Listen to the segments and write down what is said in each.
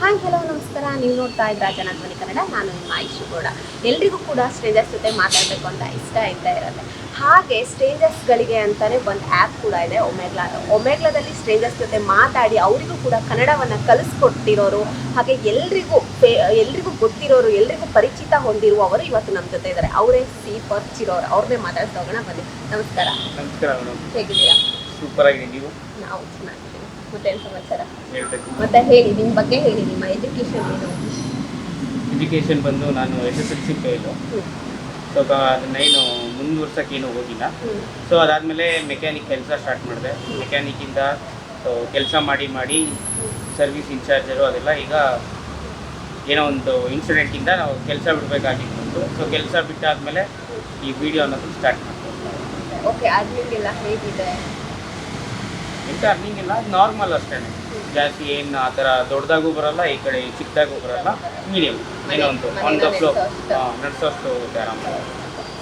Hi hello ನಮಸ್ಕಾರ. ನೀವು ನೋಡ್ತಾ ಇದ್ದೀರಾ ಜನಧ್ವನಿ ಕನ್ನಡ. ನಾನು ನಿಮ್ಮ ಆಯುಷ್ ಗೌಡ. ಎಲ್ರಿಗೂ ಕೂಡ ಸ್ಟ್ರೇಂಜರ್ಸ್ ಜೊತೆ ಮಾತಾಡಬೇಕು ಅಂತ ಇಷ್ಟ ಇರುತ್ತೆ. ಹಾಗೆ ಸ್ಟ್ರೇಂಜರ್ಸ್ಗಳಿಗೆ ಅಂತಲೇ ಒಂದು ಆ್ಯಪ್ ಕೂಡ ಇದೆ, ಒಮೆಗ್ಲಾದಲ್ಲಿ ಸ್ಟ್ರೇಂಜರ್ಸ್ ಜೊತೆ ಮಾತಾಡಿ ಅವರಿಗೂ ಕೂಡ ಕನ್ನಡವನ್ನು ಕಲಿಸ್ಕೊಟ್ಟಿರೋರು, ಹಾಗೆ ಎಲ್ರಿಗೂ ಗೊತ್ತಿರೋರು, ಎಲ್ರಿಗೂ ಪರಿಚಿತ ಹೊಂದಿರುವವರು ಇವತ್ತು ನಮ್ಮ ಜೊತೆ ಇದ್ದಾರೆ. ಅವರೇ ಸಿ ಪರಿಚಿರೋರು. ಅವ್ರನ್ನೇ ಮಾತಾಡ್ತಾ ಹೋಗೋಣ ಬನ್ನಿ. ನಮಸ್ಕಾರ. ನಮಸ್ಕಾರ ಮೇಡಮ್. ಹೇಗಿದ್ದೀರಾ? ಸೂಪರ್ ಆಗಿದೆ. ನೀವು? ನಾವು ಚೆನ್ನಾಗಿದ್ದೀವಿ. ಮತ್ತೇನು ಸಮಾಚಾರ? ಮತ್ತೆ ಹೇಳಿ, ನಿಮ್ಮ ಬಗ್ಗೆ ಹೇಳಿ. ನಿಮ್ಮ ಎಜುಕೇಶನ್ ಏನು? ಎಜುಕೇಷನ್ ಬಂದು ನಾನು SSLC ಫೇಲು. ಸ್ವಲ್ಪ ಅದನ್ನೇನು ಮುಂದುವರ್ಸೋಕ್ಕೇನು ಹೋಗಿಲ್ಲ. ಸೊ ಅದಾದಮೇಲೆ ಮೆಕ್ಯಾನಿಕ್ ಕೆಲಸ ಸ್ಟಾರ್ಟ್ ಮಾಡಿದೆ. ಮೆಕ್ಯಾನಿಕ್ಕಿಂದ ಕೆಲಸ ಮಾಡಿ ಸರ್ವಿಸ್ ಇನ್ಚಾರ್ಜರು ಅದೆಲ್ಲ ಈಗ ಏನೋ ಒಂದು ಇನ್ಸಿಡೆಂಟಿಂದ ನಾವು ಕೆಲಸ ಬಿಡಬೇಕಾಗಿತ್ತು. ಸೊ ಕೆಲಸ ಬಿಟ್ಟಾದಮೇಲೆ ಈ ವಿಡಿಯೋ ಅನ್ನೋದು ಸ್ಟಾರ್ಟ್ ಮಾಡ್ತೀವಿ. ಓಕೆ, ಅರ್ನಿಂಗ್ ಹೇಗಿದೆ? ಎಂತ ಅರ್ನಿಂಗ್ ಇಲ್ಲ, ನಾರ್ಮಲ್ ಅಷ್ಟೇ. ಜಾಸ್ತಿ ಏನು ಆ ಥರ ದೊಡ್ಡದಾಗೂ ಬರೋಲ್ಲ, ಈ ಕಡೆ ಚಿಕ್ಕದಾಗೂ ಬರೋಲ್ಲ, ಮೀಡಿಯಮ್ ಏನೋ ಒಂದು ಫ್ಲೋ ನಡೆಸೋಷ್ಟು ಆರಾಮಾಗಿ.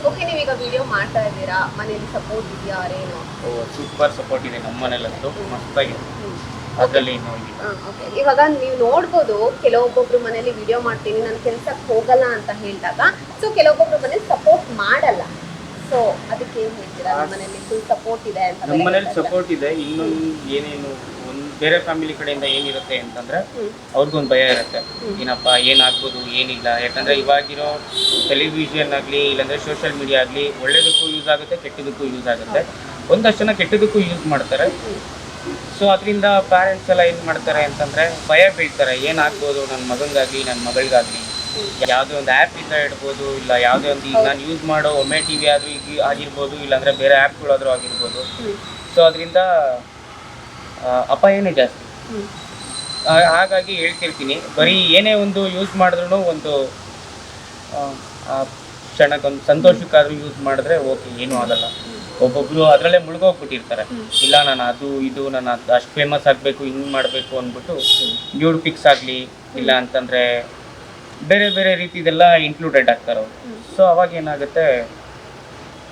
ಓಕೆ, ನೀವೀಗ ವಿಡಿಯೋ ಮಾಡ್ತಾ ಇದ್ದೀರಾ, ಮನೇಲಿ ಸಪೋರ್ಟ್ ಇದೆಯಾ? ಏನು? ಸೂಪರ್ ಸಪೋರ್ಟ್ ಇದೆ ನಮ್ಮ ಮನೇಲಂತೂ, ಮಸ್ತಾಗಿದೆ. ಅದರಲ್ಲಿ ಓಕೆ, ಇವಾಗ ನೀವು ನೋಡ್ಬೋದು, ಕೆಲವೊಬ್ಬೊಬ್ರು ಮನೇಲಿ ವಿಡಿಯೋ ಮಾಡ್ತೀನಿ ನಾನು ಕೆಲ್ಸಕ್ಕೆ ಹೋಗಲ್ಲ ಅಂತ ಹೇಳಿದಾಗ, ಸೊ ಕೆಲವೊಬ್ಬೊಬ್ರು ಮನೇಲಿ ಸಪೋರ್ಟ್ ಮಾಡಲ್ಲ. ಸೊ ಅದಕ್ಕೆ ಏನು ಹೇಳ್ತೀರಾ? ನಮ್ಮ ಮನೇಲಿ ಫುಲ್ ಸಪೋರ್ಟ್ ಇದೆ ಅಂತ? ನಮ್ಮ ಮನೇಲಿ ಸಪೋರ್ಟ್ ಇದೆ. ಇನ್ನೊಂದು ಏನೇನು ಒಂದು ಬೇರೆ ಫ್ಯಾಮಿಲಿ ಕಡೆಯಿಂದ ಏನಿರುತ್ತೆ ಅಂತಂದ್ರೆ ಅವ್ರಿಗೊಂದು ಭಯ ಇರುತ್ತೆ, ಏನಪ್ಪ ಏನಾಗ್ಬೋದು ಏನಿಲ್ಲ. ಯಾಕಂದ್ರೆ ಇವಾಗಿರೋ ಟೆಲಿವಿಷನ್ ಆಗಲಿ ಇಲ್ಲಾಂದ್ರೆ ಸೋಷಿಯಲ್ ಮೀಡಿಯಾ ಆಗಲಿ ಒಳ್ಳೇದಕ್ಕೂ ಯೂಸ್ ಆಗುತ್ತೆ, ಕೆಟ್ಟದಕ್ಕೂ ಯೂಸ್ ಆಗುತ್ತೆ. ಒಂದಷ್ಟು ಜನ ಕೆಟ್ಟದಕ್ಕೂ ಯೂಸ್ ಮಾಡ್ತಾರೆ. ಸೊ ಅದರಿಂದ ಪ್ಯಾರೆಂಟ್ಸ್ ಎಲ್ಲ ಏನು ಮಾಡ್ತಾರೆ ಅಂತಂದರೆ ಭಯ ಬೀಳ್ತಾರೆ, ಏನಾಗ್ಬೋದು ನನ್ನ ಮಗನಿಗಾಗಲಿ ನನ್ನ ಮಗಳಿಗಾಗಲಿ. ಯಾವುದೇ ಒಂದು ಆ್ಯಪಿಂದ ಇಡ್ಬೋದು, ಇಲ್ಲ ಯಾವುದೇ ಒಂದು ಈಗ ನಾನು ಯೂಸ್ ಮಾಡೋ ಒಮ್ಮೆ ಟಿ ವಿ ಆದರೂ ಈಗ ಆಗಿರ್ಬೋದು, ಇಲ್ಲಾಂದರೆ ಬೇರೆ ಆ್ಯಪ್ಗಳಾದರೂ ಆಗಿರ್ಬೋದು. ಸೊ ಅದರಿಂದ ಅಪಾಯನೇ ಜಾಸ್ತಿ. ಹಾಗಾಗಿ ಹೇಳ್ತಿರ್ತೀನಿ, ಬರೀ ಏನೇ ಒಂದು ಯೂಸ್ ಮಾಡಿದ್ರೂ ಒಂದು ಕ್ಷಣಕ್ಕೊಂದು ಸಂತೋಷಕ್ಕಾದರೂ ಯೂಸ್ ಮಾಡಿದ್ರೆ ಓಕೆ, ಏನೂ ಆಗಲ್ಲ. ಒಬ್ಬೊಬ್ರು ಅದರಲ್ಲೇ ಮುಳುಗೋಗ್ಬಿಟ್ಟಿರ್ತಾರೆ, ಇಲ್ಲ ನಾನು ಅದು ಇದು ನಾನು ಅಷ್ಟು ಫೇಮಸ್ ಆಗಬೇಕು, ಹಿಂಗೆ ಮಾಡಬೇಕು ಅಂದ್ಬಿಟ್ಟು ಡ್ಯೂಡ್ ಫಿಕ್ಸ್ ಆಗಲಿ ಇಲ್ಲ ಅಂತಂದರೆ ಬೇರೆ ಬೇರೆ ರೀತಿದೆಲ್ಲ ಇನ್ಕ್ಲೂಡೆಡ್ ಆಗ್ತಾರೆ ಅವರು. ಸೊ ಅವಾಗ ಏನಾಗುತ್ತೆ,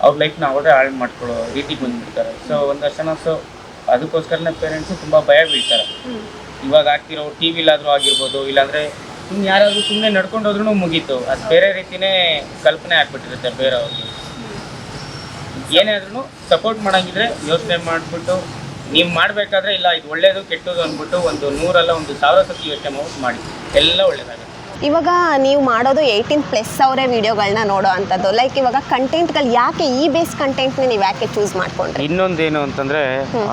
ಅವ್ರ ಲೈಫ್ನ ಅವರೇ ಹಾಳು ಮಾಡ್ಕೊಳ್ಳೋ ರೀತಿಗೆ ಬಂದುಬಿಡ್ತಾರೆ. ಸೊ ಒಂದಷ್ಟು ಜನ ಅದಕ್ಕೋಸ್ಕರನೇ ಪೇರೆಂಟ್ಸು ತುಂಬ ಭಯ ಬೀಳ್ತಾರೆ. ಇವಾಗ ಆಗ್ತಿರೋ ಟಿ ವಿಲಾದರೂ ಆಗಿರ್ಬೋದು, ಇಲ್ಲಾಂದರೆ ಇನ್ನು ಯಾರಾದರೂ ಸುಮ್ಮನೆ ನಡ್ಕೊಂಡು ಹೋದ್ರೂ ಮುಗೀತು, ಅದು ಬೇರೆ ರೀತಿಯೇ ಕಲ್ಪನೆ ಆಗ್ಬಿಟ್ಟಿರುತ್ತೆ ಬೇರೆಯವ್ರಿಗೆ. ಏನೇ ಆದ್ರೂ ಸಪೋರ್ಟ್ ಮಾಡೋಂಗಿದ್ರೆ ಯೋಚನೆ ಮಾಡಿಬಿಟ್ಟು ನೀವು ಮಾಡಬೇಕಾದ್ರೆ ಇಲ್ಲ ಇದು ಒಳ್ಳೇದು ಕೆಟ್ಟದು ಅಂದ್ಬಿಟ್ಟು ಒಂದು 100 ಅಲ್ಲ 1000 ಸತಿ ಯೋಚನೆ ಮಾಡಿ ಎಲ್ಲ ಒಳ್ಳೇದಾಗುತ್ತೆ. ಇವಾಗ ನೀವು ಮಾಡೋದು 18+ ಅವರೇ ವಿಡಿಯೋಗಳನ್ನ ನೋಡೋ ಅಂಥದ್ದು. ಲೈಕ್ ಇವಾಗ ಕಂಟೆಂಟ್ಗಳು ಯಾಕೆ ಈ ಬೇಸ್ ಕಂಟೆಂಟ್ನ ನೀವು ಯಾಕೆ ಚೂಸ್ ಮಾಡ್ಕೊಂಡ್ರಿ? ಇನ್ನೊಂದೇನು ಅಂತಂದರೆ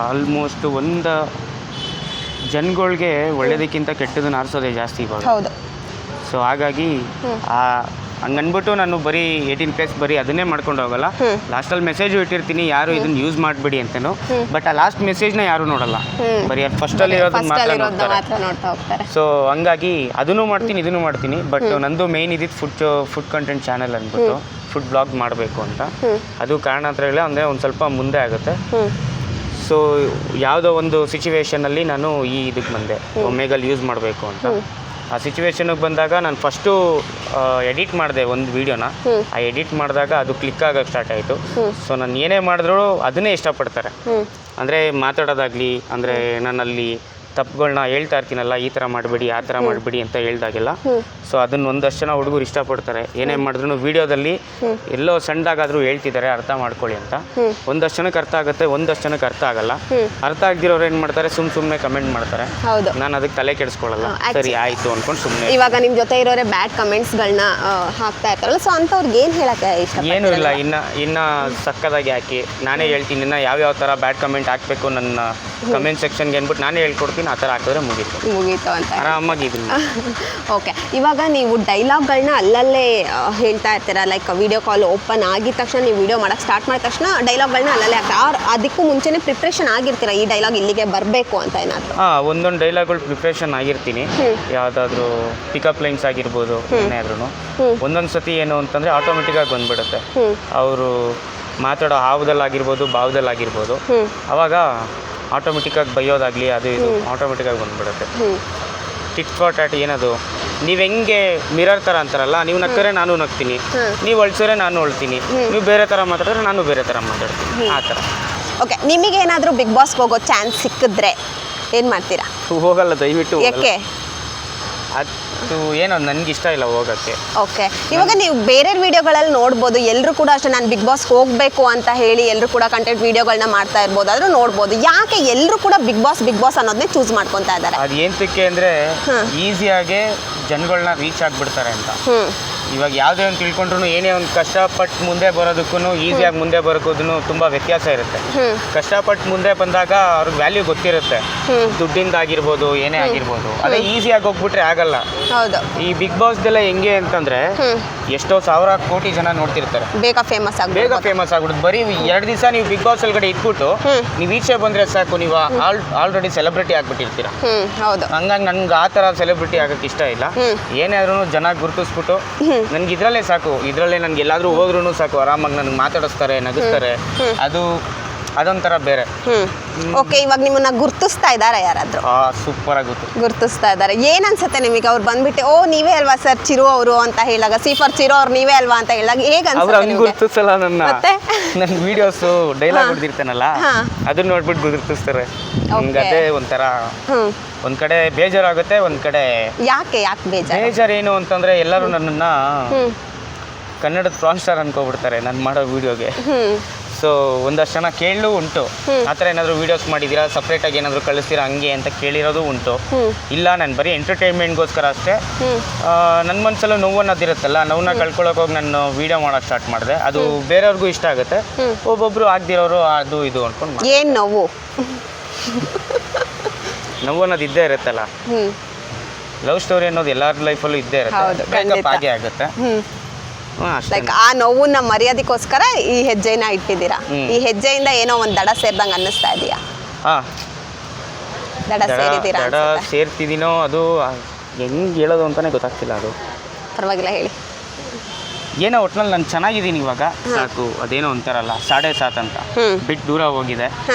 ಆಲ್ಮೋಸ್ಟ್ ಒಂದು ಜನಗಳಿಗೆ ಒಳ್ಳೇದಕ್ಕಿಂತ ಕೆಟ್ಟದನ್ನ ಆರಿಸೋದೇ ಜಾಸ್ತಿ ಇವಾಗ. ಹೌದು. ಸೊ ಹಾಗಾಗಿ ಹಂಗನ್ಬಿಟ್ಟು ನಾನು ಬರೀ 18+ ಬರೀ ಅದನ್ನೇ ಮಾಡ್ಕೊಂಡು ಹೋಗಲ್ಲ. ಲಾಸ್ಟಲ್ಲಿ ಮೆಸೇಜು ಇಟ್ಟಿರ್ತೀನಿ, ಯಾರು ಇದನ್ನ ಯೂಸ್ ಮಾಡಬೇಡಿ ಅಂತಲೂ. ಬಟ್ ಆ ಲಾಸ್ಟ್ ಮೆಸೇಜ್ನ ಯಾರೂ ನೋಡಲ್ಲ, ಬರೀ ಫಸ್ಟಲ್ಲಿ ಇರೋದನ್ನ ಮಾತ್ರ ನೋಡ್ತಾರೆ. ಸೊ ಹಂಗಾಗಿ ಅದನ್ನು ಮಾಡ್ತೀನಿ ಇದನ್ನು ಮಾಡ್ತೀನಿ. ಬಟ್ ನಂದು ಮೇಯ್ನ್ ಇದ್ದಿದ್ದು ಫುಡ್ ಕಂಟೆಂಟ್ ಚಾನಲ್ ಅಂದ್ಬಿಟ್ಟು ಫುಡ್ ಬ್ಲಾಗ್ ಮಾಡಬೇಕು ಅಂತ. ಅದು ಕಾರಣಾಂತರಗಳೇ ಅಂದರೆ ಒಂದು ಸ್ವಲ್ಪ ಮುಂದೆ ಆಗುತ್ತೆ. ಸೊ ಯಾವುದೋ ಒಂದು ಸಿಚುವೇಷನಲ್ಲಿ ನಾನು ಇದಕ್ಕೆ ಬಂದೆ, ಒಮೆಗಲ್ ಯೂಸ್ ಮಾಡಬೇಕು ಅಂತ. ಆ ಸಿಚುವೇಶನಿಗೆ ಬಂದಾಗ ನಾನು ಫಸ್ಟು ಎಡಿಟ್ ಮಾಡಿದೆ ಒಂದು ವೀಡಿಯೋನ. ಆ ಎಡಿಟ್ ಮಾಡಿದಾಗ ಅದು ಕ್ಲಿಕ್ ಆಗೋಕ್ಕೆ ಸ್ಟಾರ್ಟ್ ಆಯಿತು. ಸೊ ನಾನು ಏನೇ ಮಾಡಿದ್ರು ಅದನ್ನೇ ಇಷ್ಟಪಡ್ತಾರೆ. ಅಂದರೆ ಮಾತಾಡೋದಾಗಲಿ, ಅಂದರೆ ನಾನಲ್ಲಿ ತಪ್ಪುಗಳನ್ನ ಹೇಳ್ತಾ ಇರ್ತೀನಲ್ಲ, ಈ ಥರ ಮಾಡಬೇಡಿ ಆ ಥರ ಮಾಡಬೇಡಿ ಅಂತ ಹೇಳ್ದಾಗೆಲ್ಲ. ಸೊ ಅದನ್ನು ಒಂದಷ್ಟು ಜನ ಹುಡುಗರು ಇಷ್ಟಪಡ್ತಾರೆ. ಏನೇ ಮಾಡಿದ್ರು ವೀಡಿಯೋದಲ್ಲಿ ಎಲ್ಲೋ ಸಣ್ಣದಾಗಾದರೂ ಹೇಳ್ತಿದ್ದಾರೆ, ಅರ್ಥ ಮಾಡ್ಕೊಳ್ಳಿ ಅಂತ. ಒಂದಷ್ಟು ಜನಕ್ಕೆ ಅರ್ಥ ಆಗುತ್ತೆ, ಒಂದಷ್ಟು ಜನಕ್ಕೆ ಅರ್ಥ ಆಗಲ್ಲ. ಅರ್ಥ ಆಗದಿರೋರು ಏನು ಮಾಡ್ತಾರೆ, ಸುಮ್ಮನೆ ಕಮೆಂಟ್ ಮಾಡ್ತಾರೆ. ನಾನು ಅದಕ್ಕೆ ತಲೆ ಕೆಡಿಸ್ಕೊಳ್ಳಲ್ಲ, ಸರಿ ಆಯಿತು ಅಂದ್ಕೊಂಡು ಸುಮ್ಮನೆ. ಇವಾಗ ನಿಮ್ಮ ಜೊತೆ ಇರೋರೆ ಬ್ಯಾಡ್ ಕಮೆಂಟ್ಸ್ಗಳನ್ನ ಹಾಕ್ತಾ ಇರ್ತಾರಲ್ಲ, ಸೊ ಅಂಥವ್ರಿಗೆ ಏನು ಹೇಳಕ್ಕೆ ಇಷ್ಟ? ಏನೂ ಇಲ್ಲ, ಇನ್ನು ಸಕ್ಕದಾಗಿ ಹಾಕಿ ನಾನೇ ಹೇಳ್ತೀನಿ. ಇನ್ನು ಯಾವ್ಯಾವ ಥರ ಬ್ಯಾಡ್ ಕಮೆಂಟ್ ಹಾಕಬೇಕು ನನ್ನ ಕಮೆಂಟ್ ಸೆಕ್ಷನ್ಗೆ ಅಂದ್ಬಿಟ್ಟು ನಾನೇ ಹೇಳ್ಕೊಡ್ತೀನಿ. ಆ ಥರ ಹಾಕಿದ್ರೆ ಮುಗೀತು ಅಂತ ಆರಾಮಾಗಿ ಇದನ್ನು. ಓಕೆ, ಇವಾಗ ನೀವು ಡೈಲಾಗ್ಗಳನ್ನ ಅಲ್ಲಲ್ಲೇ ಹೇಳ್ತಾ ಇರ್ತೀರಾ. ಲೈಕ್ ವಿಡಿಯೋ ಕಾಲ್ ಓಪನ್ ಆಗಿದ ತಕ್ಷಣ ನೀವು ವಿಡಿಯೋ ಮಾಡೋಕ್ಕೆ ಸ್ಟಾರ್ಟ್ ಮಾಡಿದ ತಕ್ಷಣ ಡೈಲಾಗ್ಗಳನ್ನ ಅಲ್ಲಲ್ಲೇ ಹಾಕ್ತಾರೆ. ಅದಕ್ಕೂ ಮುಂಚೆನೇ ಪ್ರಿಪ್ರೇಷನ್ ಆಗಿರ್ತೀರಾ, ಈ ಡೈಲಾಗ್ ಇಲ್ಲಿಗೆ ಬರಬೇಕು ಅಂತ ಏನಾದರೂ? ಒಂದೊಂದು ಡೈಲಾಗ್ಗಳು ಪ್ರಿಪ್ರೇಷನ್ ಆಗಿರ್ತೀನಿ. ಯಾವುದಾದ್ರೂ ಪಿಕಪ್ ಲೈನ್ಸ್ ಆಗಿರ್ಬೋದು, ಏನಾದ್ರೂ ಒಂದೊಂದು ಸತಿ ಏನು ಅಂತಂದರೆ ಆಟೋಮೆಟಿಕ್ಕಾಗಿ ಬಂದುಬಿಡುತ್ತೆ. ಅವರು ಮಾತಾಡೋ ಹಾವದಲ್ಲಾಗಿರ್ಬೋದು, ಭಾವದಲ್ಲಾಗಿರ್ಬೋದು, ಆವಾಗ ಆಟೋಮೆಟಿಕ್ಕಾಗಿ ಬೈಯೋದಾಗಲಿ ಅದು ಇದು ಆಟೋಮೆಟಿಕ್ಕಾಗಿ ಬಂದುಬಿಡುತ್ತೆ. ಟಿಟ್ ಫಾರ್ ಟ್ಯಾಟ್ ಏನದು, ನೀವು ಹೆಂಗೆ ಮಿರರ್ ಥರ ಅಂತಾರಲ್ಲ, ನೀವು ನಕ್ಕರೆ ನಾನು ನಗ್ತೀನಿ, ನೀವು ಅಳ್ಸಿದ್ರೆ ನಾನು ಅಳ್ತೀನಿ, ನೀವು ಬೇರೆ ಥರ ಮಾತಾಡಿದ್ರೆ ನಾನು ಬೇರೆ ಥರ ಮಾತಾಡ್ತೀನಿ, ಆ ಥರ. ಓಕೆ, ನಿಮಗೇನಾದರೂ ಬಿಗ್ ಬಾಸ್ಗೆ ಹೋಗೋ ಚಾನ್ಸ್ ಸಿಕ್ಕಿದ್ರೆ ಏನು ಮಾಡ್ತೀರಾ? ಹೋಗಲ್ಲ, ದಯವಿಟ್ಟು. ಯಾಕೆ? ಅದು ಏನೋ ನನಗೆ ಇಷ್ಟ ಇಲ್ಲ ಹೋಗೋಕ್ಕೆ. ಓಕೆ, ಇವಾಗ ನೀವು ಬೇರೆ ವಿಡಿಯೋಗಳಲ್ಲಿ ನೋಡ್ಬೋದು, ಎಲ್ಲರೂ ಕೂಡ ಅಷ್ಟೇ ನಾನು ಬಿಗ್ ಬಾಸ್ ಹೋಗಬೇಕು ಅಂತ ಹೇಳಿ ಎಲ್ಲರೂ ಕೂಡ ಕಂಟೆಂಟ್ ವಿಡಿಯೋಗಳನ್ನ ಮಾಡ್ತಾ ಇರ್ಬೋದು, ಆದರೂ ನೋಡ್ಬೋದು. ಯಾಕೆ ಎಲ್ಲರೂ ಕೂಡ ಬಿಗ್ ಬಾಸ್ ಅನ್ನೋದನ್ನೇ ಚೂಸ್ ಮಾಡ್ಕೊತಾ ಇದ್ದಾರೆ? ಅದು ಏನಕ್ಕೆ ಅಂದರೆ ಈಸಿಯಾಗೆ ಜನಗಳನ್ನ ರೀಚ್ ಆಗಿಬಿಡ್ತಾರೆ ಅಂತ. ಇವಾಗ ಯಾವುದೇ ಒಂದು ತಿಳ್ಕೊಂಡ್ರು ಏನೇ ಒಂದು ಕಷ್ಟಪಟ್ಟು ಮುಂದೆ ಬರೋದಕ್ಕೂ ಈಸಿಯಾಗಿ ಮುಂದೆ ಬರೋದಕ್ಕೂ ತುಂಬ ವ್ಯತ್ಯಾಸ ಇರುತ್ತೆ. ಕಷ್ಟಪಟ್ಟು ಮುಂದೆ ಬಂದಾಗ ಅವ್ರಿಗೆ ವ್ಯಾಲ್ಯೂ ಗೊತ್ತಿರುತ್ತೆ, ದುಡ್ಡಿಂದ ಆಗಿರ್ಬೋದು ಏನೇ ಆಗಿರ್ಬೋದು. ಅದೇ ಈಸಿಯಾಗಿ ಹೋಗ್ಬಿಟ್ರೆ ಆಗಲ್ಲ. ಈ ಬಿಗ್ ಬಾಸ್ದೆಲ್ಲ ಹೆಂಗೆ ಅಂತಂದ್ರೆ ಎಷ್ಟೋ ಸಾವಿರ ಕೋಟಿ ಜನ ನೋಡ್ತಿರ್ತಾರೆ, ಬೇಗ ಫೇಮಸ್ ಆಗ್ಬಿಡುತ್ತೆ. ಬರೀ 2 ದಿವಸ ನೀವು ಬಿಗ್ ಬಾಸ್ ಒಳಗಡೆ ಇಟ್ಬಿಟ್ಟು ನೀವು ಈಚೆ ಬಂದ್ರೆ ಸಾಕು, ನೀವು ಆಲ್ರೆಡಿ ಸೆಲೆಬ್ರಿಟಿ ಆಗ್ಬಿಟ್ಟಿರ್ತೀರಾ. ಹಂಗಾಗಿ ನನ್ಗೆ ಆ ಥರ ಸೆಲೆಬ್ರಿಟಿ ಆಗಕ್ಕೆ ಇಷ್ಟ ಇಲ್ಲ. ಏನೇ ಆದ್ರೂ ಜನ ಗುರುತಿಸ್ಬಿಟ್ಟು ನನ್ಗೆ ಇದ್ರಲ್ಲೇ ಸಾಕು, ಇದ್ರಲ್ಲೇ ನನ್ಗೆ ಎಲ್ಲಾದ್ರೂ ಹೋದ್ರೂ ಸಾಕು, ಆರಾಮಾಗಿ ನನಗೆ ಮಾತಾಡಿಸ್ತಾರೆ, ನಗಿಸ್ತಾರೆ, ಅದೊಂಥರ ಬೇರೆ. ಓಕೆ, ಇವಾಗ ನಿಮ್ಮನ್ನ ಗುರ್ತಿಸ್ತಾ ಇದ್ದಾರೆ ಯಾರಾದ್ರೂ? ಸೂಪರ್ ಆಗಿ ಗುರ್ತಿಸ್ತಾ ಇದ್ದಾರೆ. ಏನ್ ಅನ್ಸುತ್ತೆ ನಿಮಗೆ ಅವ್ರು ಬಂದ್ಬಿಟ್ಟು ಓ ನೀವೇ ಅಲ್ವಾ ಸರ್ ಚಿರು ಅವರು ಅಂತ ಹೇಳಿದಾಗ, C4 ಚಿರು ಅವ್ರು ನೀವೇ ಅಲ್ವಾ ಅಂತ ಹೇಳಿದಾಗ ಹೇಗೆ ಅನ್ಸುತ್ತೆ? ಗುರ್ತಿಸಲ್ಲ ನನ್ನ ವಿಡಿಯೋಸ್ ಡೈಲಾಗ್ ಹೊಡೆದಿರ್ತಾನಲ್ಲ ಅದನ್ನ ನೋಡ್ಬಿಟ್ಟು ಗುರ್ತಿಸ್ತಾರೆ. ಅದೇ ಒಂಥರ ಒಂದ್ ಕಡೆ ಬೇಜಾರಾಗುತ್ತೆ, ಒಂದ್ ಕಡೆ ಯಾಕೆ ಬೇಜಾರು ಏನು ಅಂತಂದ್ರೆ ಎಲ್ಲರೂ ನನ್ನನ್ನ ಕನ್ನಡದ ಪ್ರಾನ್ ಸ್ಟಾರ್ ಅನ್ಕೋಬಿಡ್ತಾರೆ ನಾನು ಮಾಡೋ ವಿಡಿಯೋಗೆ. ಸೊ ಒಂದಷ್ಟು ಜನ ಕೇಳಲು ಉಂಟು, ಆ ಥರ ಏನಾದರೂ ವೀಡಿಯೋಸ್ ಮಾಡಿದ್ದೀರಾ, ಸಪ್ರೇಟಾಗಿ ಏನಾದರೂ ಕಳಿಸ್ತೀರಾ ಹಂಗೆ ಅಂತ ಕೇಳಿರೋದು ಉಂಟು. ಇಲ್ಲ, ನಾನು ಬರೀ ಎಂಟರ್ಟೈನ್ಮೆಂಟ್ಗೋಸ್ಕರ ಅಷ್ಟೇ. ನನ್ನ ಮನಸ್ಸಲ್ಲೂ ನೋವು ಅನ್ನೋದಿರುತ್ತಲ್ಲ, ನೋವನ್ನ ಕಳ್ಕೊಳ್ಳೋಕೆ ಹೋಗಿ ನಾನು ವೀಡಿಯೋ ಮಾಡೋಕ್ಕೆ ಸ್ಟಾರ್ಟ್ ಮಾಡಿದೆ. ಅದು ಬೇರೆಯವ್ರಿಗೂ ಇಷ್ಟ ಆಗುತ್ತೆ, ಒಬ್ಬೊಬ್ಬರು ಆಗದಿರೋರು ಅದು ಇದು ಅಂದ್ಕೊಂಡು. ಏನು ನೋವು ನೋವು ಅನ್ನೋದು ಇದ್ದೇ ಇರುತ್ತಲ್ಲ, ಲವ್ ಸ್ಟೋರಿ ಅನ್ನೋದು ಎಲ್ಲರ ಲೈಫಲ್ಲೂ ಇದ್ದೇ ಇರುತ್ತೆ, ಹಾಗೆ ಆಗುತ್ತೆ. ಲೈಕ್ ಆ ನೋವನ್ನ ಮರ್ಯಾದಕ್ಕೋಸ್ಕರ ಈ ಹೆಜ್ಜೆನ ಇಟ್ಟಿದ್ದೀರಾ. ಈ ಹೆಜ್ಜೆಯಿಂದ ಏನೋ ಒಂದು ದಡ ಸೇರ್ದಂಗೆ ಅನ್ನಿಸ್ತಾ ಇದೆಯಾ? ದಡ ಸೇರಿದ್ದೀರಾ? ದಡ ಸೇರ್ತಿದ್ದೀನೋ ಅದು ಹೆಂಗೆ ಹೇಳೋದು ಅಂತಾನೆ ಗೊತ್ತಾಗ್ತಿಲ್ಲ. ಅದು ಪರವಾಗಿಲ್ಲ, ಹೇಳಿ. ಏನೋ ಒಟ್ನಲ್ಲಿ ನಾನು ಚೆನ್ನಾಗಿದ್ದೀನಿ ಇವಾಗ, ಸಾಕು. ಅದೇನೋ ಅಂತಾರಲ್ಲ 7.5 ಅಂತ ಬಿಟ್ಟು ದೂರ ಹೋಗಿದೆ,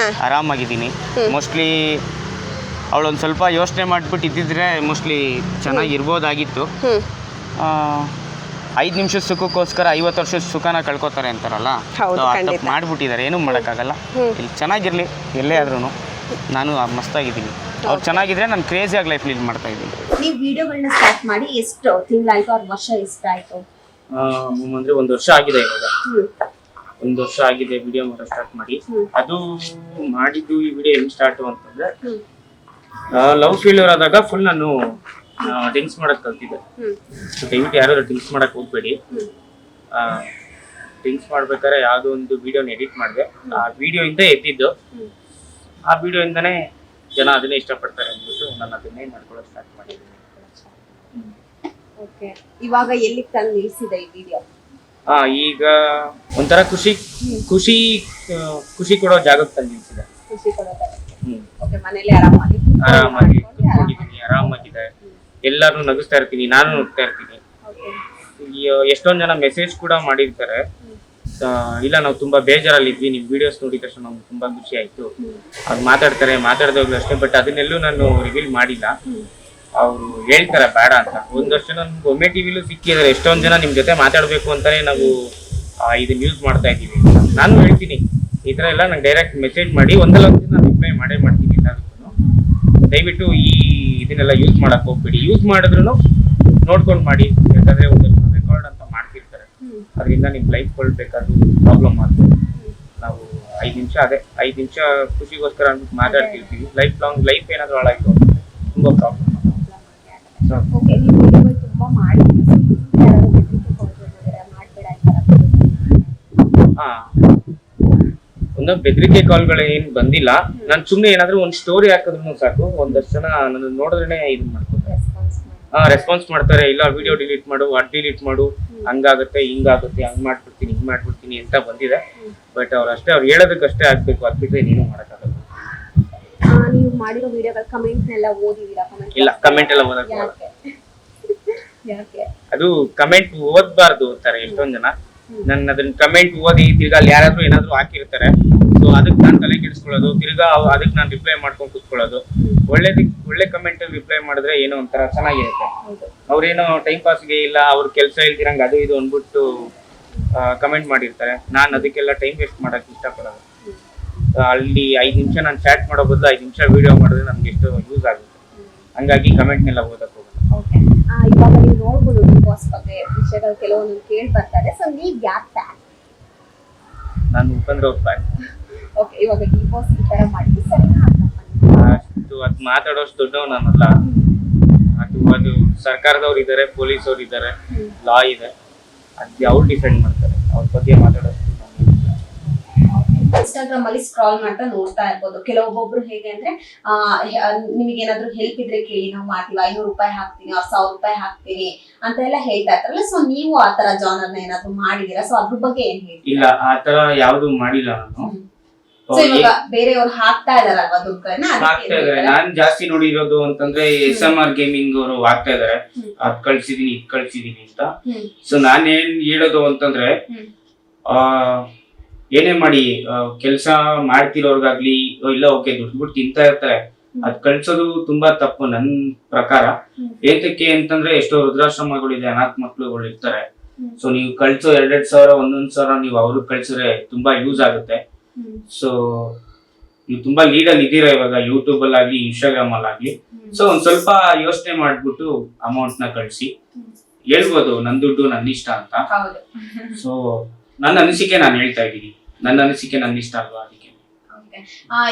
ಆರಾಮಾಗಿದ್ದೀನಿ. ಮೋಸ್ಟ್ಲಿ ಅವಳೊಂದು ಸ್ವಲ್ಪ ಯೋಚನೆ ಮಾಡಿಬಿಟ್ಟು ಇದ್ದಿದ್ರೆ ಮೋಸ್ಟ್ಲಿ ಚೆನ್ನಾಗಿರ್ಬೋದಾಗಿತ್ತು. 5 ನಿಮಿಷದ ಸುಖಕ್ಕೋಸ್ಕರ 50 ವರ್ಷದ ಸುಖನ ಕಳ್ಕೊತಾರೆ ಅಂತಾರಲ್ಲ, ಮಾಡಿಬಿಟ್ಟಿದ್ದಾರೆ. ಏನೂ ಮಾಡೋಕ್ಕಾಗಲ್ಲ. ಇಲ್ಲಿ ಚೆನ್ನಾಗಿರಲಿ, ಎಲ್ಲೇ ಆದ್ರೂ ನಾನು ಮಸ್ತಾಗಿದ್ದೀನಿ. ಅವ್ರು ಚೆನ್ನಾಗಿದ್ರೆ ನಾನು ಕ್ರೇಜಿಯಾಗಿ ಲೈಫ್ ಲೀಡ್ ಮಾಡ್ತಾ ಇದ್ದೀನಿ. ನೀವು ವಿಡಿಯೋಗಳನ್ನ ಸ್ಟಾರ್ಟ್ ಮಾಡಿ ಎಷ್ಟು ತಿಂಗಳಾಯ್ತು, 6 ವರ್ಷ ಎಷ್ಟಾಯ್ತು? ಅಂದರೆ 1 ವರ್ಷ ಆಗಿದೆ ಇವಾಗ. 1 ವರ್ಷ ಆಗಿದೆ ವಿಡಿಯೋ ಮಾಡೋ ಸ್ಟಾರ್ಟ್ ಮಾಡಿ. ಅದು ಮಾಡಿದ್ದು ಈ ವಿಡಿಯೋ ಹೆಂಗ್ ಸ್ಟಾರ್ಟ್ ಅಂತಂದ್ರೆ, ಲವ್ ಫೇಲ್ಯೂರ್ ಆದಾಗ ಫುಲ್ ನಾನು ಡ್ರಿಂಕ್ಸ್ ಮಾಡಕ್ ಕಲ್ತಿದ್ದೆ. ದಯವಿಟ್ಟು ಯಾರು ಡ್ರಿಂಕ್ಸ್ ಮಾಡಕ್ ಹೋಗ್ಬೇಡಿ. ಡ್ರಿಂಕ್ಸ್ ಮಾಡ್ಬೇಕಾದ್ರೆ ಯಾವುದೋ ಒಂದು ವಿಡಿಯೋನ ಎಡಿಟ್ ಮಾಡಿದೆ. ಆ ವಿಡಿಯೋಯಿಂದ ಎದ್ದಿದ್ದು, ಆ ವಿಡಿಯೋಯಿಂದನೇ ಜನ ಅದನ್ನೇ ಇಷ್ಟಪಡ್ತಾರೆ ಅಂದ್ಬಿಟ್ಟು ನಾನು ಅದನ್ನೇ ಮಾಡ್ಕೊಳ್ಳೋಕೆ ಸ್ಟಾರ್ಟ್ ಮಾಡಿದ್ದೀನಿ. ಓಕೆ, ಇವಾಗ ಎಲ್ಲಿ ತಂದು ನಿಲ್ಲಿಸಿದೆ ಈ ವಿಡಿಯೋ? ಈಗ ಒಂಥರ ಖುಷಿ ಕೊಡೋ ಜಾಗಕ್ಕೆ ತಂದು ನಿಲ್ಲಿಸಿದೆ. ಖುಷಿ ಕೊಡೋ ಜಾಗಕ್ಕೆ. ಓಕೆ, ಮನೇಲಿ ಆರಾಮಾಗಿ ಕುತ್ಕೊಂಡಿದ್ದೀನಿ, ಆರಾಮಾಗಿದೆ. ಎಲ್ಲರೂ ನಗಿಸ್ತಾ ಇರ್ತೀನಿ, ನಾನು ನಗ್ತಾ ಇರ್ತೀನಿ. ಎಷ್ಟೊಂದು ಜನ ಮೆಸೇಜ್ ಕೂಡ ಮಾಡಿರ್ತಾರೆ, ಇಲ್ಲ ನಾವು ತುಂಬಾ ಬೇಜಾರಲ್ಲಿ ಇದ್ವಿ, ನಿಮ್ ವಿಡಿಯೋಸ್ ನೋಡಿದ ತಕ್ಷಣ ನಮ್ಗೆ ತುಂಬಾ ಖುಷಿ ಆಯ್ತು. ಅವ್ರು ಮಾತಾಡ್ದೋಗ್ಲು ಅಷ್ಟೇ. ಬಟ್ ಅದನ್ನೆಲ್ಲೂ ನಾನು ರಿವೀಲ್ ಮಾಡಿಲ್ಲ. ಅವರು ಹೇಳ್ತಾರೆ ಬೇಡ ಅಂತ. ಒಂದಷ್ಟು ಜನ ನಮ್ಗೆ ಒಮ್ಮೆ ಟಿವಿಲೂ ಸಿಕ್ಕಿದ್ದಾರೆ, ಎಷ್ಟೊಂದು ಜನ ನಿಮ್ ಜೊತೆ ಮಾತಾಡ್ಬೇಕು ಅಂತಾನೆ ನಾವು ಇದನ್ನ ಯೂಸ್ ಮಾಡ್ತಾ ಇದ್ದೀವಿ. ನಾನು ಹೇಳ್ತೀನಿ ಈ ತರ ಎಲ್ಲ ನಂಗೆ ಡೈರೆಕ್ಟ್ ಮೆಸೇಜ್ ಮಾಡಿ ಒಂದಲ್ಲ ಒಂದು ನಾನು ರಿಪ್ಲೈ ಮಾಡ್ತೀನಿ ಎಲ್ಲದಕ್ಕೂ. ದಯವಿಟ್ಟು ಇದನ್ನೆಲ್ಲ ಯೂಸ್ ಮಾಡಕ್ ಹೋಗ್ಬೇಡಿ. ಯೂಸ್ ಮಾಡಿದ್ರು ನೋಡ್ಕೊಂಡು ಮಾಡಿ, ಯಾಕಂದ್ರೆ ಒಂದಷ್ಟು ರೆಕಾರ್ಡ್ ಅಂತ ಮಾಡ್ತಿರ್ತಾರೆ, ಅದರಿಂದ ನಿಮ್ ಲೈಫ್ ಬೇಕಾದ್ರೂ ಪ್ರಾಬ್ಲಮ್ ಆಗ್ತದೆ. ನಾವು 5 ನಿಮಿಷ ಖುಷಿಗೋಸ್ಕರ ಅಂದ್ಬಿಟ್ಟು ಮಾತಾಡ್ತಿರ್ತೀವಿ. ಲೈಫ್ ಲಾಂಗ್ ಲೈಫ್ ಏನಾದ್ರು ಹಾಳಾಯ್ತು ಅಂದ್ರೆ ತುಂಬಾ ಪ್ರಾಬ್ಲಮ್. ಒಂದು ಬೆದರಿಕೆ ಕಾಲ್ಗಳು ಏನ್ ಬಂದಿಲ್ಲ. ನಾನು ಸುಮ್ಮನೆ ಏನಾದ್ರು ಒಂದು ಸ್ಟೋರಿ ಹಾಕಿದ್ರು ಸಾಕು, ಒಂದಷ್ಟು ಜನ ನನ್ನ ನೋಡಿದ್ರೆ ಇದನ್ನ ಮಾಡ್ಕೊತಾರೆ, ರೆಸ್ಪಾನ್ಸ್ ಮಾಡ್ತಾರೆ. ಇಲ್ಲ ವಿಡಿಯೋ ಡಿಲೀಟ್ ಮಾಡು, ಅದ್ ಡಿಲೀಟ್ ಮಾಡು, ಹಂಗಾಗುತ್ತೆ ಹಿಂಗಾಗುತ್ತೆ, ಹಿಂಗ್ ಮಾಡ್ಬಿಡ್ತೀನಿ ಅಂತ ಬಂದಿದೆ. ಬಟ್ ಅವ್ರು ಹೇಳೋದಕ್ಕಷ್ಟೇ ಆಗ್ಬೇಕು, ಅದ್ ಬಿಟ್ರೆ ನೀನು ಮಾಡಕ್ಕಾಗಲ್ಲ. ನೀವು ಮಾಡಿರೋ ವಿಡಿಯೋಗಳ ಕಮೆಂಟ್ ಎಲ್ಲ ಓದಿದೀರಾ? ಇಲ್ಲ, ಕಮೆಂಟ್ ಎಲ್ಲ ಓದಕ್ಕೆ ಅದು ಕಮೆಂಟ್ ಓದ್ಬಾರ್ದು ಅಂತಾರೆ ಎಷ್ಟೊಂದ್ ಜನ. ನನ್ನ ಅದನ್ನ ಕಮೆಂಟ್ ಓದಿ ತಿರ್ಗಾ ಅಲ್ಲಿ ಯಾರಾದ್ರೂ ಏನಾದ್ರು ಹಾಕಿರ್ತಾರೆ, ಸೊ ಅದಕ್ಕೆ ನಾನು ತಲೆ ಕೆಡಿಸ್ಕೊಳ್ಳೋದು, ತಿರ್ಗಾ ಅದಕ್ಕೆ ನಾನು ರಿಪ್ಲೈ ಮಾಡ್ಕೊಂಡು ಕೂತ್ಕೊಳ್ಳೋದು. ಒಳ್ಳೆ ಕಮೆಂಟ್ ಅಲ್ಲಿ ರಿಪ್ಲೈ ಮಾಡಿದ್ರೆ ಏನೋ ಒಂಥರ ಚೆನ್ನಾಗಿರುತ್ತೆ. ಅವ್ರೇನೋ ಟೈಮ್ ಪಾಸ್ಗೆ ಇಲ್ಲ, ಅವ್ರ ಕೆಲಸ ಇಲ್ದಿರಂಗ ಅದು ಇದು ಅಂದ್ಬಿಟ್ಟು ಕಮೆಂಟ್ ಮಾಡಿರ್ತಾರೆ. ನಾನು ಅದಕ್ಕೆಲ್ಲ ಟೈಮ್ ವೇಸ್ಟ್ ಮಾಡಕ್ ಇಷ್ಟಪಡೋದು. ಅಲ್ಲಿ 5 ನಿಮಿಷ ನಾನು ಚಾಟ್ ಮಾಡೋ ಬದಲು 5 ನಿಮಿಷ ವಿಡಿಯೋ ಮಾಡಿದ್ರೆ ನಮ್ಗೆ ಎಷ್ಟು ಯೂಸ್ ಆಗುತ್ತೆ. ಹಂಗಾಗಿ ಕಮೆಂಟ್ನೆಲ್ಲ ಓದಕ್ ಹೋಗೋದು. ಓಕೆ, ಇವಾಗ ನೀವು ನೋಡ್ಬೋದು ಬಿಗ್ ಬಾಸ್ ಬಗ್ಗೆ ವಿಷಯಗಳು ಕೆಲವೊಂದು ಕೇಳಿ ಬರ್ತಾರೆ. ಸೊ ನೀವ್ ಯಾಕೆ ಫ್ಯಾನ್? ನಾನು ಉಪೇಂದ್ರ ಅವ್ರ ಫ್ಯಾನ್. ಓಕೆ, ಇವಾಗ ಬಿಗ್ ಬಾಸ್ ಈ ತರ ಮಾಡಿದ್ದು ಸರಿನಾ ಅಂತ ಅಷ್ಟು ಅದು ಮಾತಾಡೋಷ್ಟು ದೊಡ್ಡವ ನಾನಲ್ಲ. ಅದು ಸರ್ಕಾರದವ್ರು ಇದ್ದಾರೆ, ಪೊಲೀಸ್ ಅವ್ರು ಇದ್ದಾರೆ, ಲಾ ಇದೆ, ಅದು ಅವ್ರು ಡಿಸೈಡ್ ಮಾಡ್ತಾರೆ. ಅವ್ರ ಬಗ್ಗೆ ಮಾತಾಡೋಷ್ಟು ಇನ್ಸ್ಟಾಗ್ರಾಮ್ ಅಲ್ಲಿ ಸ್ಕ್ರಾಲ್ ಮಾಡ್ತಾ ನೋಡ್ತಾ ಇರ್ಬೋದು. ಕೆಲವೊಬ್ಬೊಬ್ರು ಹೇಗೆ ಅಂದ್ರೆ ನಿಮಗೆ ಏನಾದ್ರು ಹೆಲ್ಪ್ ಇದ್ರೆ ಕೇಳಿ, ನಾವು ಮಾಡ್ತೀವಿ, 500 ರೂಪಾಯಿ ಹಾಕ್ತೀನಿ, 1000 ರೂಪಾಯಿ ಹಾಕ್ತೀನಿ ಅಂತ ಎಲ್ಲ ಹೇಳ್ತಾ ಇರ್ತಾರಲ್ಲ. ಸೊ ನೀವು ಆ ತರ ಜಾನರ್ನ ಏನಾದ್ರು ಮಾಡಿದೀರಾ? ಸೊ ಅದ್ರ ಬಗ್ಗೆ ಏನ್ ಹೇಳ್ತೀರಾ? ಇಲ್ಲ, ಆ ತರ ಯಾವ್ದು ಮಾಡಿಲ್ಲ ನಾನು. ಸೊ ಇವಾಗ ಬೇರೆಯವ್ರು ಹಾಕ್ತಾ ಇದಾರಲ್ವಾ ದುಡ್ಡನ್ನ, ಹಾಕ್ತಾ ಇದಾರೆ. ನಾನ್ ಜಾಸ್ತಿ ನೋಡಿರೋದು ಅಂತಂದ್ರೆ SMR ಗೇಮಿಂಗ್ ಅವರು ಹಾಕ್ತಾ ಇದಾರೆ, ಅದ್ ಕಳ್ಸಿದೀನಿ ಇದ್ ಕಳ್ಸಿದೀನಿ ಅಂತ. ಸೊ ನಾನ್ ಏನ್ ಹೇಳೋದು ಅಂತಂದ್ರೆ, ಏನೇ ಮಾಡಿ ಕೆಲ್ಸ ಮಾಡ್ತಿರೋರ್ಗಾಗ್ಲಿ ಇಲ್ಲ ಓಕೆ ದುಡ್ಡು ಬಿಟ್ಟು ತಿಂತಾ ಇರ್ತಾರೆ, ಅದ್ ಕಳ್ಸೋದು ತುಂಬಾ ತಪ್ಪು ನನ್ ಪ್ರಕಾರ. ಏತಕ್ಕೆ ಅಂತಂದ್ರೆ ಎಷ್ಟೋ ವೃದ್ಧಾಶ್ರಮಗಳಿದೆ, ಅನಾಥ ಮಕ್ಳುಗಳು ಇರ್ತಾರೆ. ಸೊ ನೀವು ಕಳ್ಸೋ 2,000 1,000 ನೀವು ಅವ್ರಿಗೆ ಕಳ್ಸಿದ್ರೆ ತುಂಬಾ ಯೂಸ್ ಆಗುತ್ತೆ. ಸೊ ನೀವು ತುಂಬಾ ಲೀಡ್ ಅಲ್ಲಿ ಇದ್ದೀರಾ ಇವಾಗ, ಯೂಟ್ಯೂಬ್ ಅಲ್ಲಿ ಆಗ್ಲಿ ಇನ್ಸ್ಟಾಗ್ರಾಮ್ ಅಲ್ಲಿ ಆಗ್ಲಿ. ಸೊ ಒಂದ್ ಸ್ವಲ್ಪ ಯೋಚನೆ ಮಾಡ್ಬಿಟ್ಟು ಅಮೌಂಟ್ ನ ಕಳ್ಸಿ. ಹೇಳ್ಬೋದು ನನ್ ದುಡ್ಡು ನನ್ನ ಇಷ್ಟ ಅಂತ. ಸೊ ನನ್ನ ಅನಿಸಿಕೆ ನಾನು ಹೇಳ್ತಾ ಇದ್ದೀನಿ, ನನ್ನ ಅನಿಸಿಕೆ ನನ್ನ ಇಷ್ಟ ಅಲ್ವಾ, ಅದಕ್ಕೆ.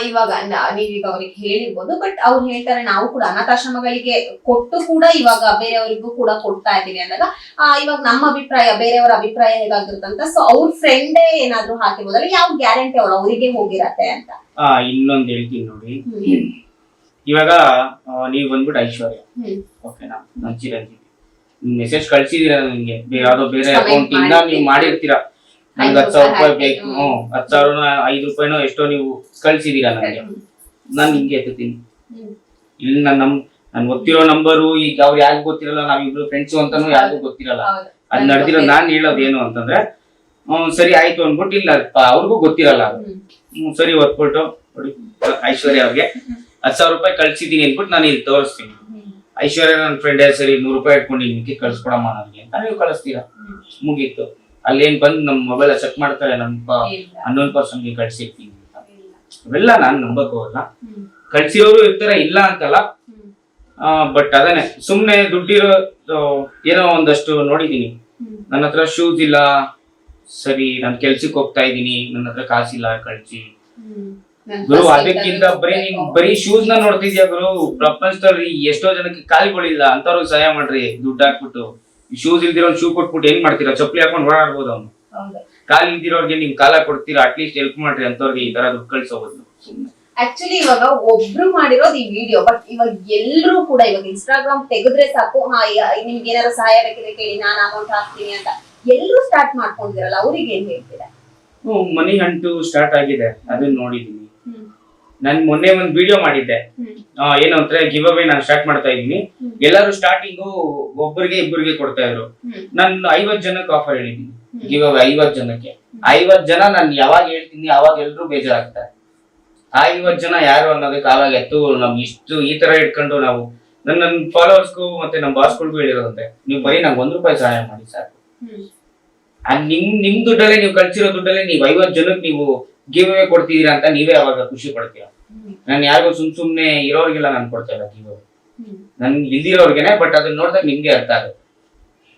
ಇವಾಗ ನೀವೀಗ ಅವ್ರಿಗೆ ಹೇಳಿರ್ಬೋದು, ಬಟ್ ಅವ್ರು ಹೇಳ್ತಾರೆ ನಾವು ಕೂಡ ಅನಾಥಾಶ್ರಮಗಳಿಗೆ ಕೊಟ್ಟು ಕೂಡ ಇವಾಗ ಬೇರೆಯವರಿಗೂ ಕೂಡ ಕೊಡ್ತಾ ಇದೀವಿ ಅಂದಾಗ ಇವಾಗ ನಮ್ಮ ಅಭಿಪ್ರಾಯ ಬೇರೆಯವರ ಅಭಿಪ್ರಾಯ ಹೇಗಾಗಿರುತ್ತಂತ. ಸೊ ಅವ್ರ ಫ್ರೆಂಡೇ ಏನಾದ್ರು ಹಾಕಿರ್ಬೋದಲ್ಲ, ಯಾವ ಗ್ಯಾರಂಟಿ ಅವ್ರು ಅವರಿಗೆ ಹೋಗಿರತ್ತೆ ಅಂತ. ಇನ್ನೊಂದು ಹೇಳ್ತೀನಿ ನೋಡಿ. ಇವಾಗ ನೀವ್ ಬಂದ್ಬಿಟ್ಟು ಐಶ್ವರ್ಯ, ಓಕೆನಾ, ನನ್ ಚಿರಂಜೀವಿ, ಮೆಸೇಜ್ ಕಳ್ಸಿದೀರ ನನಗೆ, ಯಾವ್ದೋ ಬೇರೆ ಅಕೌಂಟ್ ಇಂದ ನೀವು ಮಾಡಿರ್ತೀರಾ, ನಂಗೆ 10,000 ರೂಪಾಯಿ ಬೇಕು, 10,000 5 ರೂಪಾಯಿನೋ ಎಷ್ಟೋ ನೀವು ಕಳ್ಸಿದೀರಾ ನನಗೆ. ನಾನು ಹಿಂಗೆ ಎತ್ತೀನಿ. ಇಲ್ಲಿ ನನ್ ಗೊತ್ತಿರೋ ನಂಬರು ಈಗ ಅವ್ರು ಯಾರಿಗೂ ಗೊತ್ತಿರಲ್ಲ, ನಾವಿಬ್ರು ಫ್ರೆಂಡ್ಸ್ ಅಂತಾನು ಯಾರಿಗೂ ಗೊತ್ತಿರಲ್ಲ. ಅದ್ ನಡೆದಿರೋ ನಾನ್ ಹೇಳೋದು ಏನು ಅಂತಂದ್ರೆ, ಸರಿ ಆಯ್ತು ಅನ್ಬಿಟ್ಟು, ಇಲ್ಲ ಅವ್ರಿಗೂ ಗೊತ್ತಿರಲ್ಲ ಅದು. ಸರಿ ಒತ್ಬಿಟ್ಟು ನೋಡಿ ಐಶ್ವರ್ಯ ಅವ್ರಿಗೆ 10,000 ರೂಪಾಯಿ ಕಳ್ಸಿದೀನಿ ಅನ್ಬಿಟ್ಟು ನಾನು ಇಲ್ಲಿ ತೋರಿಸ್ತೀನಿ. ಐಶ್ವರ್ಯ ನನ್ನ ಫ್ರೆಂಡ್ ಸರಿ 100 ರೂಪಾಯಿ ಇಟ್ಕೊಂಡು ಮಿಕ್ಕಿ ಕಳ್ಸ್ಕೊಡಮ್ಮ ನನಗೆ ಅಂತ ನೀವು ಕಳಿಸ್ತೀರಾ, ಮುಗೀತು. ಅಲ್ಲೇನ್ ಬಂದು ನಮ್ ಮೊಬೈಲ್ ಚೆಕ್ ಮಾಡ್ತಾರೆ, ನಮ್ ಅನ್ನೋನ್ ಪರ್ಸನ್ಗೆ ಕಳ್ಸಿರ್ತೀನಿ ಅಂತ. ಅವೆಲ್ಲ ನಾನ್ ನಂಬಕ್ ಹೋಗಲ್ಲ. ಕಳ್ಸಿರೋರು ಇರ್ತಾರೆ, ಇಲ್ಲ ಅಂತಲ್ಲ. ಬಟ್ ಅದನ್ನೇ ಸುಮ್ನೆ ದುಡ್ಡಿರೋ ಏನೋ ಒಂದಷ್ಟು ನೋಡಿದೀನಿ. ನನ್ನ ಹತ್ರ ಶೂಸ್ ಇಲ್ಲ, ಸರಿ ನಾನು ಕೆಲ್ಸಕ್ಕೆ ಹೋಗ್ತಾ ಇದ್ದೀನಿ, ನನ್ನ ಹತ್ರ ಕಾಸಿಲ್ಲ, ಕಳ್ಸಿ ಗುರು. ಅದಕ್ಕಿಂತ ಬರೀ ಶೂಸ್ ನ ನೋಡ್ತಿದ್ಯಾ ಗುರು? ಪ್ರಪಂಚದಲ್ಲಿ ಎಷ್ಟೋ ಜನಕ್ಕೆ ಕಾಲಿಗಳಿಲ್ಲ, ಅಂತವ್ರಿಗೆ ಸಹಾಯ ಮಾಡ್ರಿ. ದುಡ್ಡು ಹಾಕ್ಬಿಟ್ಟು ಶೂಸ್ ಇಲ್ದಿರೋ ಶೂ ಕೊಟ್ಬಿಟ್ಟು ಏನ್ ಮಾಡ್ತೀರಾ? ಚಪ್ಪಲಿ ಹಾಕೊಂಡು ಓಡಾಡ್ಬೋದು ಅವ್ನು. ಕಾಲ್ ಇಲ್ದಿರೋರ್ಗೆ ನಿಮ್ ಕಾಲ ಕೊಡ್ತೀರಾ, ಅಟ್ಲೀಸ್ಟ್ ಹೆಲ್ಪ್ ಮಾಡ್ರಿ ಅಂತವ್ರಿಗೆ ಈ ತರ ದುಡ್ಡು ಕಳ್ಸೋದು. ಆಕ್ಚುಲಿ ಇವಾಗ ಒಬ್ರು ಮಾಡಿರೋದು ಈ ವಿಡಿಯೋ, ಬಟ್ ಇವಾಗ ಎಲ್ರು ಕೂಡ ಇವಾಗ ಇನ್ಸ್ಟಾಗ್ರಾಮ್ ತೆಗೆದ್ರೆ ಸಾಕು, ನಿಮ್ಗೆ ಏನಾದ್ರು ಸಹಾಯ ಬೇಕಿದ್ರೆ ಕೇಳಿ, ನಾನು ಅಮೌಂಟ್ ಹಾಕ್ತೀನಿ ಅಂತ ಎಲ್ರು ಸ್ಟಾರ್ಟ್ ಮಾಡ್ಕೊಂಡಿರಲ್ಲ, ಅವ್ರಿಗೆ ಏನ್ ಹೇಳ್ತೀರಾ? ಮನಿ ಹಂಟು ಸ್ಟಾರ್ಟ್ ಆಗಿದೆ, ಅದನ್ನ ನೋಡಿದೀನಿ. ನಾನ್ ಮೊನ್ನೆ ಒಂದ್ ವಿಡಿಯೋ ಮಾಡಿದ್ದೆ, ಏನು ಅಂದ್ರೆ ಗಿವ್ ಅವೇ ನಾನು ಸ್ಟಾರ್ಟ್ ಮಾಡ್ತಾ ಇದೀನಿ. ಎಲ್ಲರೂ ಸ್ಟಾರ್ಟಿಂಗು ಒಬ್ಬರಿಗೆ ಇಬ್ಬರಿಗೆ ಕೊಡ್ತಾ ಇದ್ರು. ನಾನು 50 ಜನಕ್ಕೆ ಆಫರ್ ಹೇಳಿದೀನಿ, ಗಿವ್ ಅವೇ 50 ಜನಕ್ಕೆ. 50 ಜನ ನಾನು ಯಾವಾಗ ಹೇಳ್ತೀನಿ ಅವಾಗ ಎಲ್ರು ಬೇಜಾರಾಗ್ತಾರೆ. ಆ 50 ಜನ ಯಾರು ಅನ್ನೋದಕ್ಕೆ ಆವಾಗ ಎತ್ತು ನಮ್ ಇಷ್ಟು ಈ ತರ ಇಟ್ಕೊಂಡು ನಾವು ನನ್ನ ಫಾಲೋವರ್ಸ್ಗೂ ಮತ್ತೆ ನಮ್ಮ ಬಾಸ್ಗಳಿಗೂ ಹೇಳಿರೋದಂತೆ, ನೀವು ಬರೀ ನಂಗೆ 1 ರೂಪಾಯಿ ಸಹಾಯ ಮಾಡಿ ಸಾಕು. ನಿಮ್ ದುಡ್ಡಲ್ಲೇ ನೀವು ಕಳ್ಸಿರೋ ದುಡ್ಡಲ್ಲೇ ನೀವು 50 ಜನಕ್ಕೆ ನೀವು ಗಿವ್ ಅವೇ ಕೊಡ್ತಿದೀರಾ ಅಂತ ನೀವೇ ಅವಾಗ ಖುಷಿ ಪಡ್ತೀರಾ. ನಾನು ಯಾರಿಗೂ ಸುಮ್ನೆ ಇರೋರ್ಗೆಲ್ಲ ನಾನು ಕೊಡ್ತಾ ಇಲ್ಲ ಗಿವ್ ಅವೇ, ನನ್ ಇಲ್ದಿರೋರ್ಗೆನೆ. ಬಟ್ ಅದನ್ನ ನೋಡಿದಾಗ ನಿಮ್ಗೆ ಅರ್ಥ ಆಗುತ್ತೆ.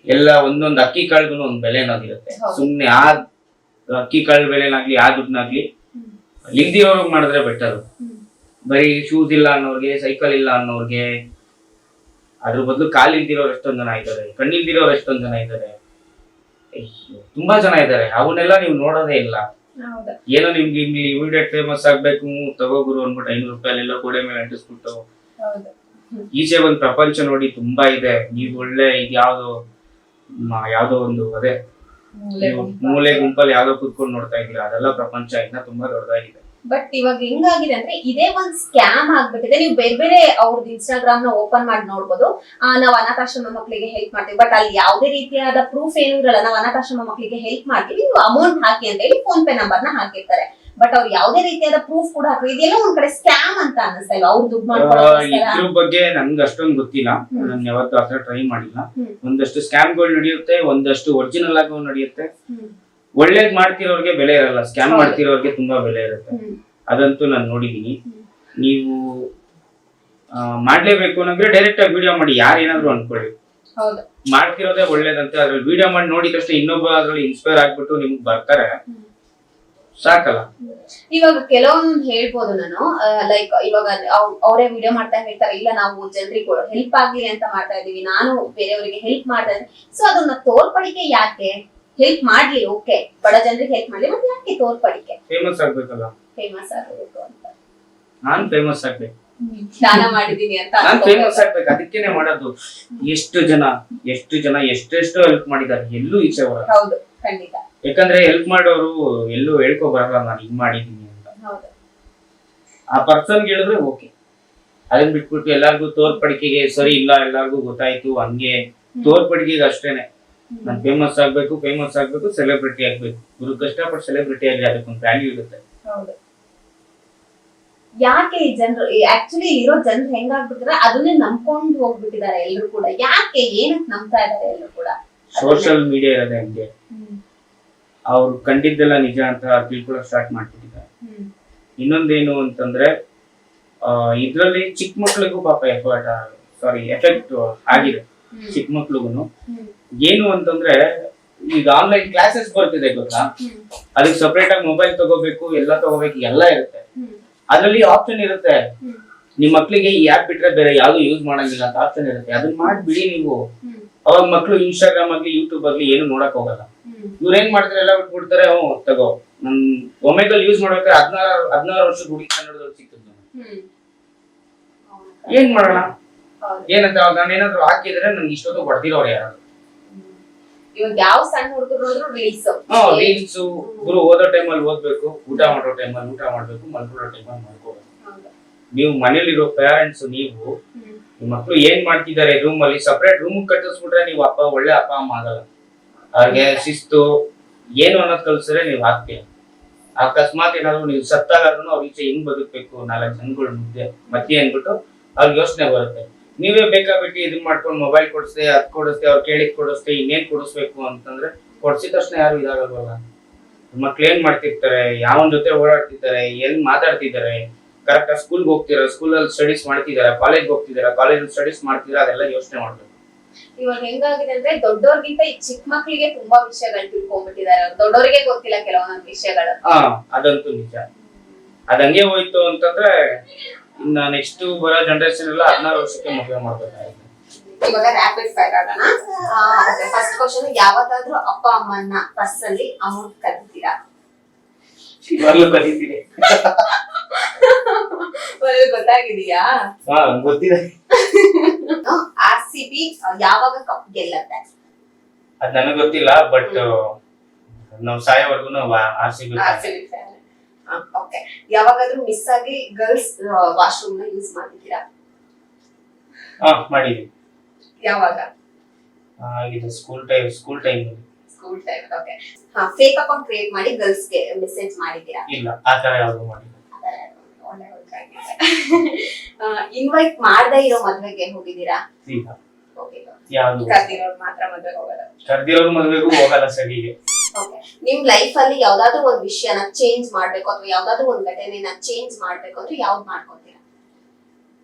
ಎಲ್ಲ ಒಂದೊಂದು ಅಕ್ಕಿ ಕಾಳಿಗೂ ಒಂದ್ ಬೆಲೆ ಅನ್ನೋದಿರುತ್ತೆ. ಸುಮ್ನೆ ಆ ಅಕ್ಕಿ ಕಾಳು ಬೆಲೆನಾಗ್ಲಿ ಆ ದುಡ್ಡನ್ನಾಗ್ಲಿ ಇಲ್ದಿರೋರ್ಗ್ ಮಾಡಿದ್ರೆ ಬೆಟರ್. ಬರೀ ಶೂಸ್ ಇಲ್ಲ ಅನ್ನೋರ್ಗೆ, ಸೈಕಲ್ ಇಲ್ಲ ಅನ್ನೋರ್ಗೆ, ಅದ್ರ ಬದಲು ಕಾಲ್ ಇಲ್ದಿರೋರು ಎಷ್ಟೊಂದ್ ಜನ ಇದ್ದಾರೆ, ಕಣ್ಣಿಲ್ದಿರೋರು ಎಷ್ಟೊಂದ್ ಜನ ಇದ್ದಾರೆ, ತುಂಬಾ ಜನ ಇದ್ದಾರೆ. ಅವನ್ನೆಲ್ಲ ನೀವು ನೋಡೋದೇ ಇಲ್ಲ. ಏನೋ ನಿಮ್ಗೆ ಇಮಿಡಿಯೇಟ್ ಫೇಮಸ್ ಆಗ್ಬೇಕು, ತಗೋಗುರು ಅನ್ಬಿಟ್ಟು 500 ರೂಪಾಯಿ ಗೋಡೆ ಮೇಲೆ ಅಂಟಿಸ್ಬಿಟ್ಟು ಈಚೆ ಒಂದ್ ಪ್ರಪಂಚ ನೋಡಿ ತುಂಬಾ ಇದೆ. ನೀವು ಒಳ್ಳೆ ಯಾವ್ದೋ ಒಂದು ಅದೇ ಮೂಲೆ ಗುಂಪಲ್ಲಿ ಯಾವ್ದೋ ಕುತ್ಕೊಂಡು ನೋಡ್ತಾ ಇದೀರಾ, ಅದೆಲ್ಲ ಪ್ರಪಂಚ ಇನ್ನ ತುಂಬಾ ದೊಡ್ಡದಾಗಿದೆ. ಬಟ್ ಇವಾಗ ಹೆಂಗಾಗಿದೆ ಅಂದ್ರೆ ಇದೇ ಒಂದ್ ಸ್ಕ್ಯಾಮ್ ಆಗ್ಬಿಟ್ಟಿದೆ. ನೀವು ಬೇರೆ ಬೇರೆ ಅವ್ರದ್ದು ಇನ್ಸ್ಟಾಗ್ರಾಮ್ ನ ಓಪನ್ ಮಾಡಿ ನೋಡ್ಬೋದು. ನಾವು ಅನಾಥಾಶ್ರಮ ಮಕ್ಕಳಿಗೆ ಹೆಲ್ಪ್ ಮಾಡ್ತೀವಿ, ಬಟ್ ಅಲ್ಲಿ ಯಾವುದೇ ರೀತಿಯಾದ ಪ್ರೂಫ್ ಏನು ಇರಲ್ಲ. ನಾವು ಅನಾಥಾಶ್ರಮ ಮಕ್ಕಳಿಗೆ ಹೆಲ್ಪ್ ಮಾಡ್ತೀವಿ, ನೀವು ಅಮೌಂಟ್ ಹಾಕಿ ಅಂತ ಹೇಳಿ ಫೋನ್ ಪೇ ನಂಬರ್ ನ ಹಾಕಿರ್ತಾರೆ. ಬಟ್ ಅವ್ರು ಯಾವುದೇ ರೀತಿಯಾದ ಪ್ರೂಫ್ ಕೂಡ ಹಾಕಿ, ಇದೆಲ್ಲ ಒಂದ್ ಕಡೆ ಸ್ಕ್ಯಾಮ್ ಅಂತ ಅನಿಸ್ತಾ ಇಲ್ಲ. ಅವ್ರು ದುಡ್ಡು ಇದ್ರ ಬಗ್ಗೆ ನನ್ಗೆ ಅಷ್ಟೊಂದು ಗೊತ್ತಿಲ್ಲ, ನಾನು ಯಾವತ್ತೂ ಆತರ ಟ್ರೈ ಮಾಡಿಲ್ಲ. ಒಂದಷ್ಟು ಸ್ಕ್ಯಾಮ್ಗಳು ನಡೆಯುತ್ತೆ, ಒಂದಷ್ಟು ಒರಿಜಿನಲ್ ಆಗೋ ನಡೆಯುತ್ತೆ. ಒಳ್ಳೇದ್ ಮಾಡ್ತಿರೋರ್ಗೆ ಬೆಲೆ ಇರಲ್ಲ, ಸ್ಕ್ಯಾಮ್ ಮಾಡ್ತಿರೋರ್ಗೆ ತುಂಬಾ ಬೆಲೆ ಇರುತ್ತೆ. ಅದಂತೂ ನಾನು ನೋಡಿದೀನಿ. ನೀವು ಮಾಡ್ಲೇಬೇಕು ಅನ್ನೋದ್ರೆ ಡೈರೆಕ್ಟ್ ಆಗಿ ವಿಡಿಯೋ ಮಾಡಿ, ಯಾರು ಏನಾದ್ರು ಅನ್ಕೊಳ್ಳಿ. ಹೌದು. ಮಾಡ್ತಿರೋದೇ ಒಳ್ಳೇದಂತೆ. ಅದ್ರಲ್ಲಿ ವಿಡಿಯೋ ಮಾಡಿ ನೋಡಿದ ತಕ್ಷಣ ಇನ್ನೊಬ್ಬ ಅದ್ರಲ್ಲಿ ಇನ್ಸ್ಪೈರ್ ಆಗ್ಬಿಟ್ಟು ನಿಮ್ಗೆ ಬರ್ತಾರೆ, ಸಾಕಲ್ಲ. ಇವಾಗ ಕೆಲವೊಂದು ಹೇಳ್ಬೋದು ನಾನು, ಲೈಕ್ ಇವಾಗ ಅವರೇ ವಿಡಿಯೋ ಮಾಡ್ತಾ ಹೇಳ್ತಾರೆ, ಇಲ್ಲ ನಾವು ಜನರಿಗೆ ಹೆಲ್ಪ್ ಆಗ್ಲಿ ಅಂತ ಮಾಡ್ತಾ ಇದೀವಿ, ನಾನು ಬೇರೆಯವರಿಗೆ ಹೆಲ್ಪ್ ಮಾಡ್ತಾ ಇದ್ದೀನಿ. ಸೊ ಅದನ್ನ ತೋರ್ಪಡಿಕೆ ಯಾಕೆ? ಹೆಲ್ಪ್ ಮಾಡ್ಲಿ, ಓಕೆ, ಬಡ ಜನರಿಗೆ ಹೆಲ್ಪ್ ಮಾಡ್ಲಿ, ಮತ್ತೆ ಯಾಕೆ ತೋರ್ಪಡಿಕೆ? ಫೇಮಸ್ ಆಗ್ಬೇಕಲ್ಲ. ಫೇಮಸ್ ಆಗಬೇಕು ಅಂತ. ನಾನ್ ಫೇಮಸ್ ಆಗ್ಬೇಕು, ದಾನ ಮಾಡಿದೀನಿ ಅಂತ ನಾನ್ ಫೇಮಸ್ ಆಗ್ಬೇಕು, ಅದಕ್ಕೇನೆ ಮಾಡೋದು. ಎಷ್ಟು ಜನ ಎಷ್ಟೆಷ್ಟು ಹೆಲ್ಪ್ ಮಾಡಿದ್ದಾರೆ, ಎಲ್ಲೂ ಈಚೆ ಬರಲ್ಲ. ಹೌದು, ಖಂಡಿತ. ಯಾಕಂದ್ರೆ ಹೆಲ್ಪ್ ಮಾಡೋರು ಎಲ್ಲೂ ಹೇಳ್ಕೊ ಬರಲ್ಲ ನಾನು ಹಿಂಗ್ ಮಾಡಿದೀನಿ ಅಂತ. ಹೌದು. ಆ ಪರ್ಸನ್ ಹೇಳಿದ್ರೆ ಓಕೆ. ಅದನ್ನ ಬಿಟ್ಬಿಟ್ಟು ಎಲ್ಲಾರ್ಗು ತೋರ್ಪಡಿಕೆಗೆ ಸರಿ ಇಲ್ಲ, ಎಲ್ಲಾರ್ಗು ಗೊತ್ತಾಯ್ತು ಹಂಗೆ ತೋರ್ಪಡಿಕೆಗೆ ಅಷ್ಟೇನೆ. ನಾನು ಫೇಮಸ್ ಆಗ್ಬೇಕು, ಸೆಲೆಬ್ರಿಟಿ ಆಗ್ಬೇಕು. ಇವ್ರು ಕಷ್ಟಪಟ್ಟು ಸೆಲೆಬ್ರಿಟಿ ಆಗಿ ಅದಕ್ಕೊಂದು ವ್ಯಾಲ್ಯೂ ಇರುತ್ತೆ. ಹೌದು. ಯಾಕೆ ಈ ಜನರು ಆಕ್ಚುಲಿ ಇರೋ ಜನರು ಹೆಂಗಾಗ್ಬಿಟ್ಟಿದ್ರೆ ಅದನ್ನೇ ನಂಬ್ಕೊಂಡು ಹೋಗ್ಬಿಟ್ಟಿದ್ದಾರೆ ಎಲ್ರು ಕೂಡ. ಯಾಕೆ, ಏನಕ್ಕೆ ನಂಬ್ತಾ ಇದಾರೆ ಎಲ್ರು ಕೂಡ? ಸೋಷಿಯಲ್ ಮೀಡಿಯಾ ಇರೋದೇ ಹಂಗೆ. ಅವ್ರು ಕಂಡಿದ್ದೆಲ್ಲ ನಿಜ ಅಂತ ತಿಳ್ಕೊಳಕ್ ಸ್ಟಾರ್ಟ್ ಮಾಡ್ತಿದ್ದಾರೆ. ಇನ್ನೊಂದೇನು ಅಂತಂದ್ರೆ ಇದ್ರಲ್ಲಿ ಚಿಕ್ಕ ಮಕ್ಳಿಗೂ ಪಾಪ ಎಫೆಕ್ಟ್ ಆಗಿದೆ. ಚಿಕ್ಕ ಮಕ್ಳಿಗೂ ಏನು ಅಂತಂದ್ರೆ ಈಗ ಆನ್ಲೈನ್ ಕ್ಲಾಸಸ್ ಬರ್ತಿದೆ ಗೊತ್ತಾ, ಅದಕ್ಕೆ ಸಪರೇಟ್ ಆಗಿ ಮೊಬೈಲ್ ತಗೋಬೇಕು, ಎಲ್ಲ ತಗೋಬೇಕು, ಎಲ್ಲ ಇರುತ್ತೆ. ಅದ್ರಲ್ಲಿ ಆಪ್ಷನ್ ಇರುತ್ತೆ, ನಿಮ್ ಮಕ್ಳಿಗೆ ಈ ಆಪ್ ಬಿಟ್ರೆ ಬೇರೆ ಯಾವ್ದು ಯೂಸ್ ಮಾಡಂಗಿಲ್ಲ ಅಂತ ಆಪ್ಷನ್ ಇರುತ್ತೆ. ಅದನ್ನ ಮಾಡ್ಬಿಡಿ ನೀವು. ಅವಾಗ ಮಕ್ಳು ಇನ್ಸ್ಟಾಗ್ರಾಮ್ ಆಗ್ಲಿ ಯೂಟ್ಯೂಬ್ ಆಗ್ಲಿ ಏನು ನೋಡಕ್ ಹೋಗಲ್ಲ. ಇವ್ರು ಏನ್ ಮಾಡ್ತಾರೆ, ಎಲ್ಲ ಬಿಟ್ಬಿಡ್ತಾರೆ. ತಗೋ, ನನ್ ಒಮೆಗಲ್ ಯೂಸ್ ಮಾಡ್ಬೇಕಾದ್ರೆ 16 ವರ್ಷದ ಹುಡುಗಿ ಕನ್ನಡದಲ್ಲಿ ಸಿಕ್ತದ್ದು. ಏನ್ ಮಾಡೋಣ? ಏನಂತ ನಾನು ಏನಾದ್ರು ಹಾಕಿದ್ರೆ ನನ್ಗೆ ಇಷ್ಟೊತ್ತು ಹೊಡೆದಿರೋರು ಯಾರು? ಇವಾಗ ಯಾವ ಸಣ್ಣ ಹುಡುಗರು ರೀಲ್ಸ್ ಗುರು ಓದೋ ಟೈಮಲ್ಲಿ ಓದ್ಬೇಕು, ಊಟ ಮಾಡೋ ಟೈಮಲ್ಲಿ ಊಟ ಮಾಡ್ಬೇಕು, ಮಲ್ಕೊಳ್ಳೋ ಟೈಮಲ್ಲಿ ಮಲ್ಕೋಬೇಕು. ನೀವು ಮನೇಲಿರೋ ಪೇರೆಂಟ್ಸ್, ನೀವು ನಿಮ್ಮ ಮಕ್ಳು ಏನ್ ಮಾಡ್ತಿದ್ದಾರೆ ರೂಮ್ ಅಲ್ಲಿ ಸಪರೇಟ್ ರೂಮ್ ಕಟ್ಟಿಸ್ಬಿಟ್ರೆ ನೀವು ಒಳ್ಳೆ ಅಪ್ಪ ಅಮ್ಮ ಆಗಲ್ಲ. ಅವ್ರಿಗೆ ಶಿಸ್ತು ಏನು ಅನ್ನೋದು ಕಲ್ಸಿದ್ರೆ ನೀವು ಆಗ್ತೀರ. ಅಕಸ್ಮಾತ್ ಏನಾದ್ರು ನೀವು ಸತ್ತಾಗಾದ್ರೂ ಅವ್ರ ಈಚೆ ಹೆಂಗ್ ಬದುಕ್ಬೇಕು, 4 ಜನಗಳು ಮಧ್ಯೆ ಅಂದ್ಬಿಟ್ಟು ಅವ್ರಿಗೆ ಯೋಚನೆ ಬರುತ್ತೆ. ನೀವೇ ಬೇಕಾಬಿಟ್ಟು ಇದನ್ ಮಾಡ್ಕೊಂಡು ಮೊಬೈಲ್ ಕೊಡಿಸ್ದೆ, ಅದ್ ಕೊಡಿಸ್ದೆ, ಅವ್ರು ಕೇಳಿದ್ ಕೊಡಿಸ್ದೆ, ಇನ್ನೇನ್ ಕೊಡಿಸ್ಬೇಕು ಅಂತಂದ್ರೆ ಕೊಡ್ಸಿದ ತಕ್ಷಣ ಯಾರು ಇದಾಗಲ್ವಲ್ಲ. ಮಕ್ಳು ಏನ್ ಮಾಡ್ತಿರ್ತಾರೆ, ಯಾವನ್ ಜೊತೆ ಓಡಾಡ್ತಿದ್ದಾರೆ, ಎಲ್ಲಿ ಮಾತಾಡ್ತಿದ್ದಾರೆ, ಕರೆಕ್ಟ್ ಆಗಿ ಸ್ಕೂಲ್ಗೆ ಹೋಗ್ತಿದ್ದಾರೆ, ಸ್ಕೂಲಲ್ಲಿ ಸ್ಟಡೀಸ್ ಮಾಡ್ತಿದ್ದಾರೆ, ಕಾಲೇಜ್ಗೆ ಹೋಗ್ತಿದ್ದಾರೆ, ಕಾಲೇಜಲ್ಲಿ ಸ್ಟಡೀಸ್ ಮಾಡ್ತಿದ್ದಾರೆ, ಅದೆಲ್ಲ ಯೋಚನೆ ಮಾಡ್ಬೇಕು. ಇವಾಗ ಹೆಂಗಾಗಿದೆ ಅಂದ್ರೆ ದೊಡ್ಡೋರ್ಗಿಂತ ಈ ಚಿಕ್ಕ ಮಕ್ಳಿಗೆ ತುಂಬಾ ವಿಷಯಗಳು ತಿಳ್ಕೊಂಡ್ಬಿಟ್ಟಿದ್ದಾರೆ. ದೊಡ್ಡೋರಿಗೆ ಗೊತ್ತಿಲ್ಲ ಕೆಲವೊಂದೊಂದು ವಿಷಯಗಳು. ಅದಂತೂ ನಿಜ. ಅದಂಗೆ ಹೋಯ್ತು ಅಂತಂದ್ರೆ ಇನ್ನ ನೆಕ್ಸ್ಟ್ ಬರೋ ಜನರೇಷನ್ ಎಲ್ಲ 16 ವರ್ಷಕ್ಕೆ ಮದುವೆ ಮಾಡ್ಬೇಕಾಗುತ್ತೆ. ಇವಾಗ ರ್ಯಾಪಿಡ್ ಫೈರ್ ಆಗೋಣ. ಫಸ್ಟ್ ಕ್ವಶನ್, ಯಾವತ್ತಾದ್ರೂ ಅಪ್ಪ ಅಮ್ಮನ್ನ ಬಸ್ ಅಲ್ಲಿ ಅಮೌಂಟ್ ಕದ್ದಿದ್ದೀರಾ? ಇವಾಗ್ಲೂ ಕದೀತೀನಿ. ಗೊತ್ತಾಗಿದೆಯಾ? ಗೊತ್ತಿದೆ. RCB ಯಾವಾಗ ಕಪ್ ಗೆಲ್ಲತ್ತೆ? ಅದ್ ನನಗ್ ಗೊತ್ತಿಲ್ಲ, ಬಟ್ ನಾವ್ ಸಾಯೋವರೆಗೂ RCB ಫ್ಯಾನ್. ಓಕೆ. ಯಾವಾಗಾದ್ರೂ ಮಿಸ್ ಆಗಿ ಗರ್ಲ್ಸ್ ವಾಶ್ರೂಮ್ ನ ಯೂಸ್ ಮಾಡಿದ್ದೀರಾ? ಮಾಡಿದೀವಿ. ಯಾವಾಗ? ಇದು school time. Okay. Fake account create ಮಾಡಿ ಗರ್ಲ್ಸ್ ಗೆ ಮೆಸೇಜ್ ಮಾಡಿದ್ದೀರಾ? ಇಲ್ಲ, ಆತರ ಯಾವುದು ಮಾಡಿಲ್ಲ. ಇನ್ವೈಟ್ ಮಾಡದೇ ಇರೋ ಮದ್ವೆಗೆ ಹೋಗಿದ್ದೀರಾ? ಇಲ್ಲ. ಹೋಗಿಲ್ಲ. ಯಾವುದು? ಕರ್ದಿರೋರು ಮಾತ್ರ ಮದ್ವೆಗೆ ಹೋಗೋದು. ಕರ್ದಿರೋರು ಮದ್ವೆಗೂ ಹೋಗಲ್ಲ ಸರಿಗೆ. ಓಕೆ. ನಿಮ್ ಲೈಫ್ ಅಲ್ಲಿ ಯಾವ್ದಾದ್ರು ಒಂದ್ ವಿಷಯನ ಚೇಂಜ್ ಮಾಡ್ಬೇಕು ಅಥವಾ ಯಾವ್ದಾದ್ರು ಒಂದ್ ಘಟನೆನ ಚೇಂಜ್ ಮಾಡ್ಬೇಕು ಅಂದ್ರೆ ಯಾವ್ದು ಮಾಡ್ಕೊತೀರಾ?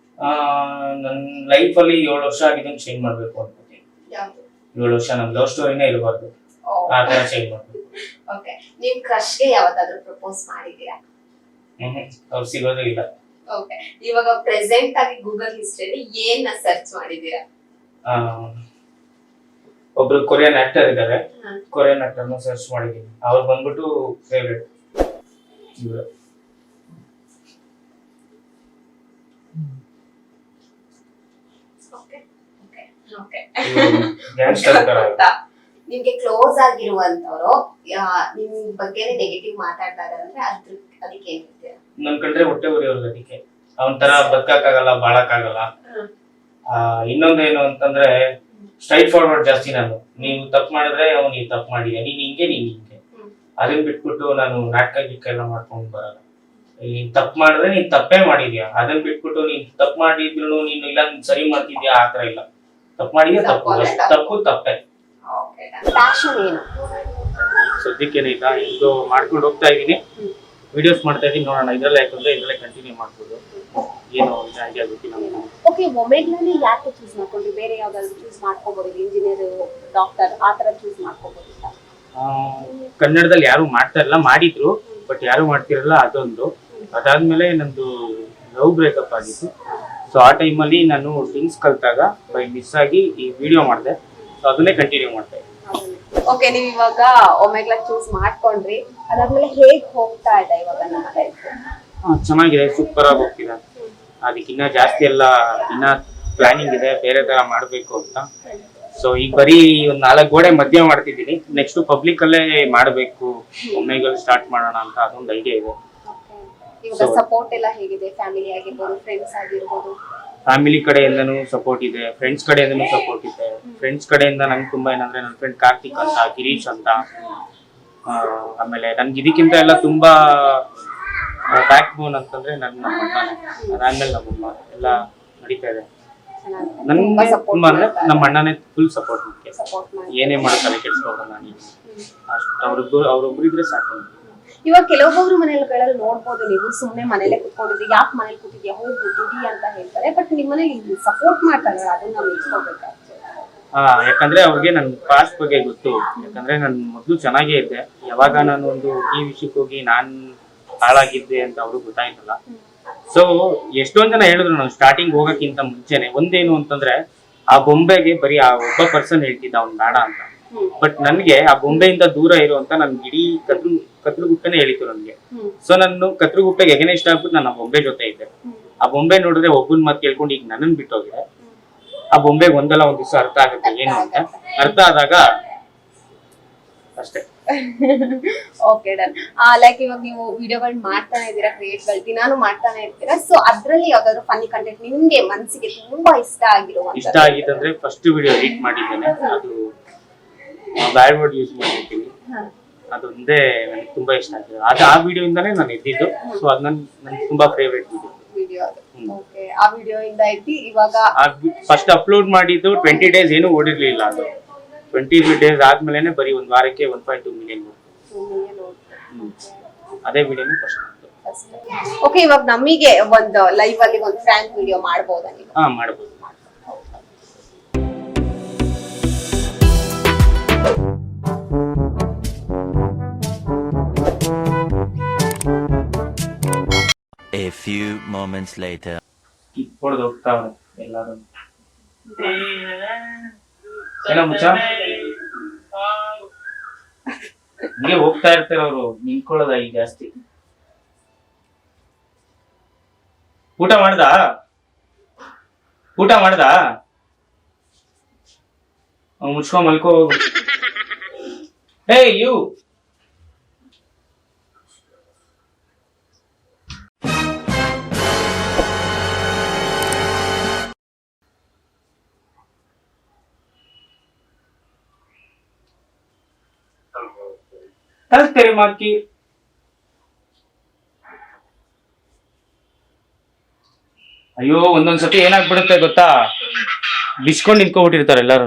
ನನ್ನ ಲೈಫ್ ಅಲ್ಲಿ 7 ವರ್ಷ ಆಗಿದ್ದನ್ನು ಚೇಂಜ್ ಮಾಡ್ಬೇಕು ಅನ್ಕೋತೀನಿ. 7 ವರ್ಷ ನಮ್ ಲವ್ ಸ್ಟೋರಿನೇ ಇರಬಾರ್ದು, ಆ ತರ ಚೇಂಜ್ ಮಾಡ್ಬೇಕು. ಓಕೆ. ನಿಮ್ ಕ್ರಶ್ ಗೆ ಯಾವತ್ತಾದ್ರೂ ಪ್ರಪೋಸ್ ಮಾಡಿದ್ದೀರಾ? ಅವ್ರು ಸಿಗೋದೇ ಇಲ್ಲ. ಓಕೆ. ಇವಾಗ ಪ್ರೆಸೆಂಟ್ ಆಗಿ ಗೂಗಲ್ ಹಿಸ್ಟ್ರಿಯಲ್ಲಿ ಏನ್ನ ಸರ್ಚ್ ಮಾಡಿದ್ದೀರಾ? ಒಬ್ರು ಕೊರಿಯನ್ ಆಕ್ಟರ್ ಇದ್ದಾರೆ, ಕೊರಿಯನ್ ಆಕ್ಟರ್ ನ ಸರ್ಚ್ ಮಾಡಿದೀನಿ. ಅವ್ರು ಬಂದ್ಬಿಟ್ಟು ಫೇವ್ರೆಟ್. ನಿಮ್ಗೆ ಕ್ಲೋಸ್ ಆಗಿರುವಂತವ್ರು ನಿಮ್ ಬಗ್ಗೆ ನೆಗೆಟಿವ್ ಮಾತಾಡ್ತಾ ಇದಾರೆ ಅಂದ್ರೆ ಅದಕ್ಕೆ ಏನ್ ಹೇಳ್ತೀರಾ? ನನ್ ಕಂಡ್ರೆ ಹೊಟ್ಟೆ ಉರಿಯೋರು, ಅದಕ್ಕೆ ಅವನ್ ತರ ಬದುಕಕ್ಕಾಗಲ್ಲ, ಬಾಳಕ್ಕಾಗಲ್ಲ. ಇನ್ನೊಂದೇನು ಅಂತಂದ್ರೆ ಸ್ಟ್ರೈಟ್ ಫಾರ್ವರ್ಡ್ ಜಾಸ್ತಿ. ನಾನು ನೀವು ತಪ್ಪು ಮಾಡಿದ್ರೆ ನೀವು ತಪ್ಪು ಮಾಡಿದ್ಯಾ, ನೀನ್ ಹಿಂಗೆ. ಅದನ್ನ ಬಿಟ್ಬಿಟ್ಟು ನಾನು ನಾಟಕ ಗಿಕ್ಕ ಎಲ್ಲ ಮಾಡ್ಕೊಂಡು ಬರಲ್ಲ. ನೀನ್ ತಪ್ಪು ಮಾಡಿದ್ರೆ ನೀನ್ ತಪ್ಪೇ ಮಾಡಿದ್ಯಾ, ಅದನ್ನ ಬಿಟ್ಬಿಟ್ಟು ನೀನ್ ತಪ್ಪು ಮಾಡಿದ್ರು ನೀನು ಇಲ್ಲ ಸರಿ ಮಾಡ್ತಿದ್ಯಾ, ಆತರ ಇಲ್ಲ. ತಪ್ಪು ಮಾಡಿದ್ಯಾ ತಪ್ಪು ತಪ್ಪೇ. ಸದ್ಯಕ್ಕೇನಿಲ್ಲ, ಇದು ಮಾಡ್ಕೊಂಡು ಹೋಗ್ತಾ ಇದೀನಿ, ವಿಡಿಯೋಸ್ ಮಾಡ್ತಾ ಇದೀನಿ. ನೋಡೋಣ ಇದ್ರಲ್ಲೇ ಯಾಕಂದ್ರೆ ಇದ್ರಲ್ಲೇ ಕಂಟಿನ್ಯೂ ಮಾಡ್ಬೋದು. ಏನೋ ಐಡಿಯಾ ಗೊತ್ತಿಲ್ಲ ನನಗೆ. ಓಕೆ, ಒಮೆಗ್ಲಾನೇ ಯಾಕೆ ಚೂಸ್ ಮಾಡ್ಕೊಂಡ್ರಿ? ಬೇರೆ ಯಾವ್ದಾದ್ರು ಚೂಸ್ ಮಾಡ್ಕೋಬಹುದು, ಇಂಜಿನಿಯರ್, ಡಾಕ್ಟರ್ ಆ ತರ ಚೂಸ್ ಮಾಡ್ಕೋಬಹುದು. ಕನ್ನಡದಲ್ಲಿ ಯಾರು ಮಾಡ್ತಾ ಇಲ್ಲ, ಮಾಡಿದ್ರು ಬಟ್ ಯಾರು ಮಾಡ್ತಿರಲ್ಲ, ಅದೊಂದು. ಅದಾದ್ಮೇಲೆ ನಂದು ಲವ್ ಬ್ರೇಕಪ್ ಆಗಿತ್ತು. ಸೊ ಆ ಟೈಮಲ್ಲಿ ನಾನು ಡ್ರಿಂಕ್ಸ್ ಕಲ್ತಾಗ ಬೈ ಮಿಸ್ ಆಗಿ ಈ ವಿಡಿಯೋ ಮಾಡಿದೆ. ಸೊ ಅದನ್ನೇ ಕಂಟಿನ್ಯೂ ಮಾಡ್ತಾ ಇದ್ದೆ. ಓಕೆ, ನೀವು ಇವಾಗ ಒಮೆಗ್ಲಾ ಚೂಸ್ ಮಾಡ್ಕೊಂಡ್ರಿ, ಅದಾದ್ಮೇಲೆ ಹೇಗ್ ಹೋಗ್ತಾ ಇದೆ ಇವಾಗ ನಿಮ್ಮ ಲೈಫ್? ಚೆನ್ನಾಗಿದೆ, ಸೂಪರ್ ಆಗಿ ಹೋಗ್ತಿದೆ. ಅದಕ್ಕಿನ್ನ ಜಾಸ್ತಿ ಎಲ್ಲ ಇನ್ನ ಪ್ಲಾನಿಂಗ್ ಇದೆ, ಬೇರೆ ತರ ಮಾಡ್ಬೇಕು ಅಂತ. ಸೊ ಈಗ ಬರೀ ಒಂದ್ 4 ಗೋಡೆ ಮಧ್ಯ ಮಾಡ್ತಿದ್ದೀನಿ. ನೆಕ್ಸ್ಟ್ ಪಬ್ಲಿಕ್ ಅಲ್ಲೇ ಮಾಡ್ಬೇಕು, ಒಮ್ಮೆಗಲ್ ಸ್ಟಾರ್ಟ್ ಮಾಡೋಣ ಅಂತ ಅದೊಂದು ಐಡಿಯಾ ಇದೆ. ಇವಾಗ ಸಪೋರ್ಟ್ ಎಲ್ಲ ಹೇಗಿದೆ? ಫ್ಯಾಮಿಲಿ ಆಗಿರ್ಬೋದು, ಫ್ರೆಂಡ್ಸ್ ಆಗಿರ್ಬೋದು? ಫ್ಯಾಮಿಲಿ ಕಡೆಯಿಂದನೂ ಸಪೋರ್ಟ್ ಇದೆ, ಫ್ರೆಂಡ್ಸ್ ಕಡೆಯಿಂದನೂ ಸಪೋರ್ಟ್ ಇದೆ. ಫ್ರೆಂಡ್ಸ್ ಕಡೆಯಿಂದ ನಂಗೆ ತುಂಬಾ ಏನಂದ್ರೆ ನನ್ನ ಫ್ರೆಂಡ್ ಕಾರ್ತಿಕ್ ಅಂತ, ಗಿರೀಶ್ ಅಂತ, ಆಮೇಲೆ ನನ್ಗೆ ಇದಕ್ಕಿಂತ ಎಲ್ಲ ತುಂಬಾ ಬ್ಯಾಕ್ ಬೋನ್ ಅಂತಂದ್ರೆ ನಮ್ಮ ಅಣ್ಣನೇ. ಅದಾದ್ಮೇಲೆ ನಮ್ಮಮ್ಮ ಎಲ್ಲ ನಡೀತಾ ಇದೆ. ನನ್ಗೆ ತುಂಬಾ ಅಂದ್ರೆ ನಮ್ಮ ಅಣ್ಣನೇ ಫುಲ್ ಸಪೋರ್ಟ್ ನಮಗೆ. ಏನೇ ಮಾಡೋಕ್ಕಲ್ಲ ಕೆಡ್ಸ್ಕೊಳ್ತಾರೆ. ನಾನು ಅಷ್ಟು ಅವ್ರೊಬ್ರು ಇದ್ರೆ ಸಾಕು. ಇವಾಗ ಕೆಲವೊಬ್ಬರು ಮನೆಗಳಲ್ಲಿ ನೋಡ್ಬೋದು, ನೀವು ಸುಮ್ಮನೆ ಮನೇಲೆ ಕುತ್ಕೊಂಡಿದ್ರಿ, ಯಾಕೆ ಮನೇಲಿ ಕೂತಿದ್ಯಾ, ಹೋಗಿ ದುಡಿ ಅಂತ ಹೇಳ್ತಾರೆ. ಬಟ್ ನಿಮ್ಮ ಮನೇಲಿ ಸಪೋರ್ಟ್ ಮಾಡ್ತಾರೆ, ಅದನ್ನ ನಾವು ಇಟ್ಕೋಬೇಕು. ಯಾಕಂದ್ರೆ ಅವ್ರಿಗೆ ನನ್ನ ಪಾಸ್ಟ್ ಬಗ್ಗೆ ಗೊತ್ತು. ಯಾಕಂದ್ರೆ ನಾನು ಮೊದಲು ಚೆನ್ನಾಗೇ ಇದ್ದೆ. ಯಾವಾಗ ನಾನು ಒಂದು ಈ ವಿಷಯಕ್ಕೆ ಹೋಗಿ ನಾನ್ ಹಾಳಾಗಿದ್ದೆ ಅಂತ ಅವ್ರಿಗೆ ಗೊತ್ತಾಯ್ತಲ್ಲ. ಸೊ ಎಷ್ಟೊಂದ್ ಜನ ಹೇಳಿದ್ರು ನಾವು ಸ್ಟಾರ್ಟಿಂಗ್ ಹೋಗಕ್ಕಿಂತ ಮುಂಚೆನೆ. ಒಂದೇನು ಅಂತಂದ್ರೆ ಆ ಬೊಂಬೆಗೆ ಬರೀ ಆ ಒಬ್ಬ ಪರ್ಸನ್ ಹೇಳ್ತಿದ್ದ ಅವ್ನ್ ಬೇಡ ಅಂತ. ಬಟ್ ನನ್ಗೆ ಆ ಬೊಂಬೆಯಿಂದ ದೂರ ಇರೋ ಅಂತ ನನ್ ಇಡೀ ಕತ್ಲುಗುಪ್ಪೆನೆ ಹೇಳಿತ್ತು ನನ್ಗೆ. ಸೊ ನಾನು ಕತ್ಲುಗುಪ್ಪೆಗೆ ಎಗನೆಸ್ಟ್ ಆಗ್ಬಿಟ್ಟು ನಾನು ಆ ಬೊಂಬೆ ಜೊತೆ ಇದ್ದೆ. ಆ ಬೊಂಬೆ ನೋಡಿದ್ರೆ ಒಬ್ಬನ್ ಮಾತು ಕೇಳ್ಕೊಂಡು ಈಗ ನನ್ನನ್ ಬಿಟ್ಟೋಗಿದೆ. ಆ ಬೊಂಬೆಗೆ ಒಂದಲ್ಲ ಒಂದ್ ದಿವಸ ಅರ್ಥ ಆಗುತ್ತೆ ಏನು ಅಂತ. ಅರ್ಥ ಆದಾಗ ಅಷ್ಟೇ. Okay, done. ಲೈಕ್ ಇವಾಗ ನೀವು ವಿಡಿಯೋಗಳು ಮಾಡ್ತಾನೆ ಇದ್ದೀರಾ, ಕ್ರಿಯೇಟ್ಗಳು ದಿನಾನು ಮಾಡ್ತಾನೆ ಇರ್ತೀರಾ. ಸೊ ಅದ್ರಲ್ಲಿ ಯಾವ್ದಾದ್ರು ಫನ್ನಿ ಕಂಟೆಂಟ್ ನಿಮ್ಗೆ ಮನಸ್ಸಿಗೆ ತುಂಬಾ ಇಷ್ಟ ಆಗಿತ್ತಂದ್ರೆ ಫಸ್ಟ್ ವಿಡಿಯೋ ಎಡಿಟ್ ಮಾಡಿದ್ದೇನೆ. ಅದು ಬ್ಯಾಡ್ ವರ್ಡ್ ಯೂಸ್ ಮಾಡಿರ್ತೀನಿ. ಅದೊಂದೇ ನನಗೆ ತುಂಬಾ ಇಷ್ಟ ಆಗ್ತದೆ. ಆ ವಿಡಿಯೋ ಇಂದಾನೇ ನಾನು ಎದ್ದಿದ್ದು. ಸೊ ಅದು ನನ್ಗೆ ತುಂಬಾ ಫೇವ್ರೇಟ್ ವಿಡಿಯೋ. ಆ ವಿಡಿಯೋ ಇಂದ ಐತಿ ಇವಾಗ ಫಸ್ಟ್ ಅಪ್ಲೋಡ್ ಮಾಡಿದ್ದು 20 ಡೇಸ್ ಏನು ಓಡಿರ್ಲಿಲ್ಲ. ಅದು 20 ಡೇಸ್ ಆದ್ಮೇಲೆ ಬರೀ ಒಂದ್ ವಾರಕ್ಕೆ 1.2 ಮಿಲಿಯನ್. ಅದೇ ವಿಡಿಯೋನೇ ಫಸ್ಟ್. ಓಕೆ, ಇವಾಗ ನಮಗೆ ಒಂದು ಲೈವ್ ಅಲ್ಲಿ ಒಂದು ಫ್ರಾಂಕ್ ವಿಡಿಯೋ ಮಾಡಬಹುದಾ ನೀವು? ಮಾಡಬಹುದು. A few moments later. ಹೊಡೆದು ಹೋಗ್ತಾವ್ರೆ ಎಲ್ಲಾರು. ಏನೋ ಮುಚ್ಚ ಹಿಂಗೆ ಹೋಗ್ತಾ ಇರ್ತಾರೆ ಅವರು. ನಿಂತ್ಕೊಳ್ಳೋದ ಈಗ ಜಾಸ್ತಿ. ಊಟ ಮಾಡ್ದ ಮುಚ್ಕೊಂಡ್ ಮಲ್ಕೋ ಹೋಗು. ಹೇ ಯು ಕಲ್ತೇರಿ ಮಾಕಿ. ಅಯ್ಯೋ, ಒಂದೊಂದ್ಸತಿ ಏನಾಗ್ಬಿಡುತ್ತೆ ಗೊತ್ತಾ, ಬಿಸ್ಕೊಂಡ್ ನಿಂತ್ಕೊಬಿಟ್ಟಿರ್ತಾರೆ ಎಲ್ಲಾರು.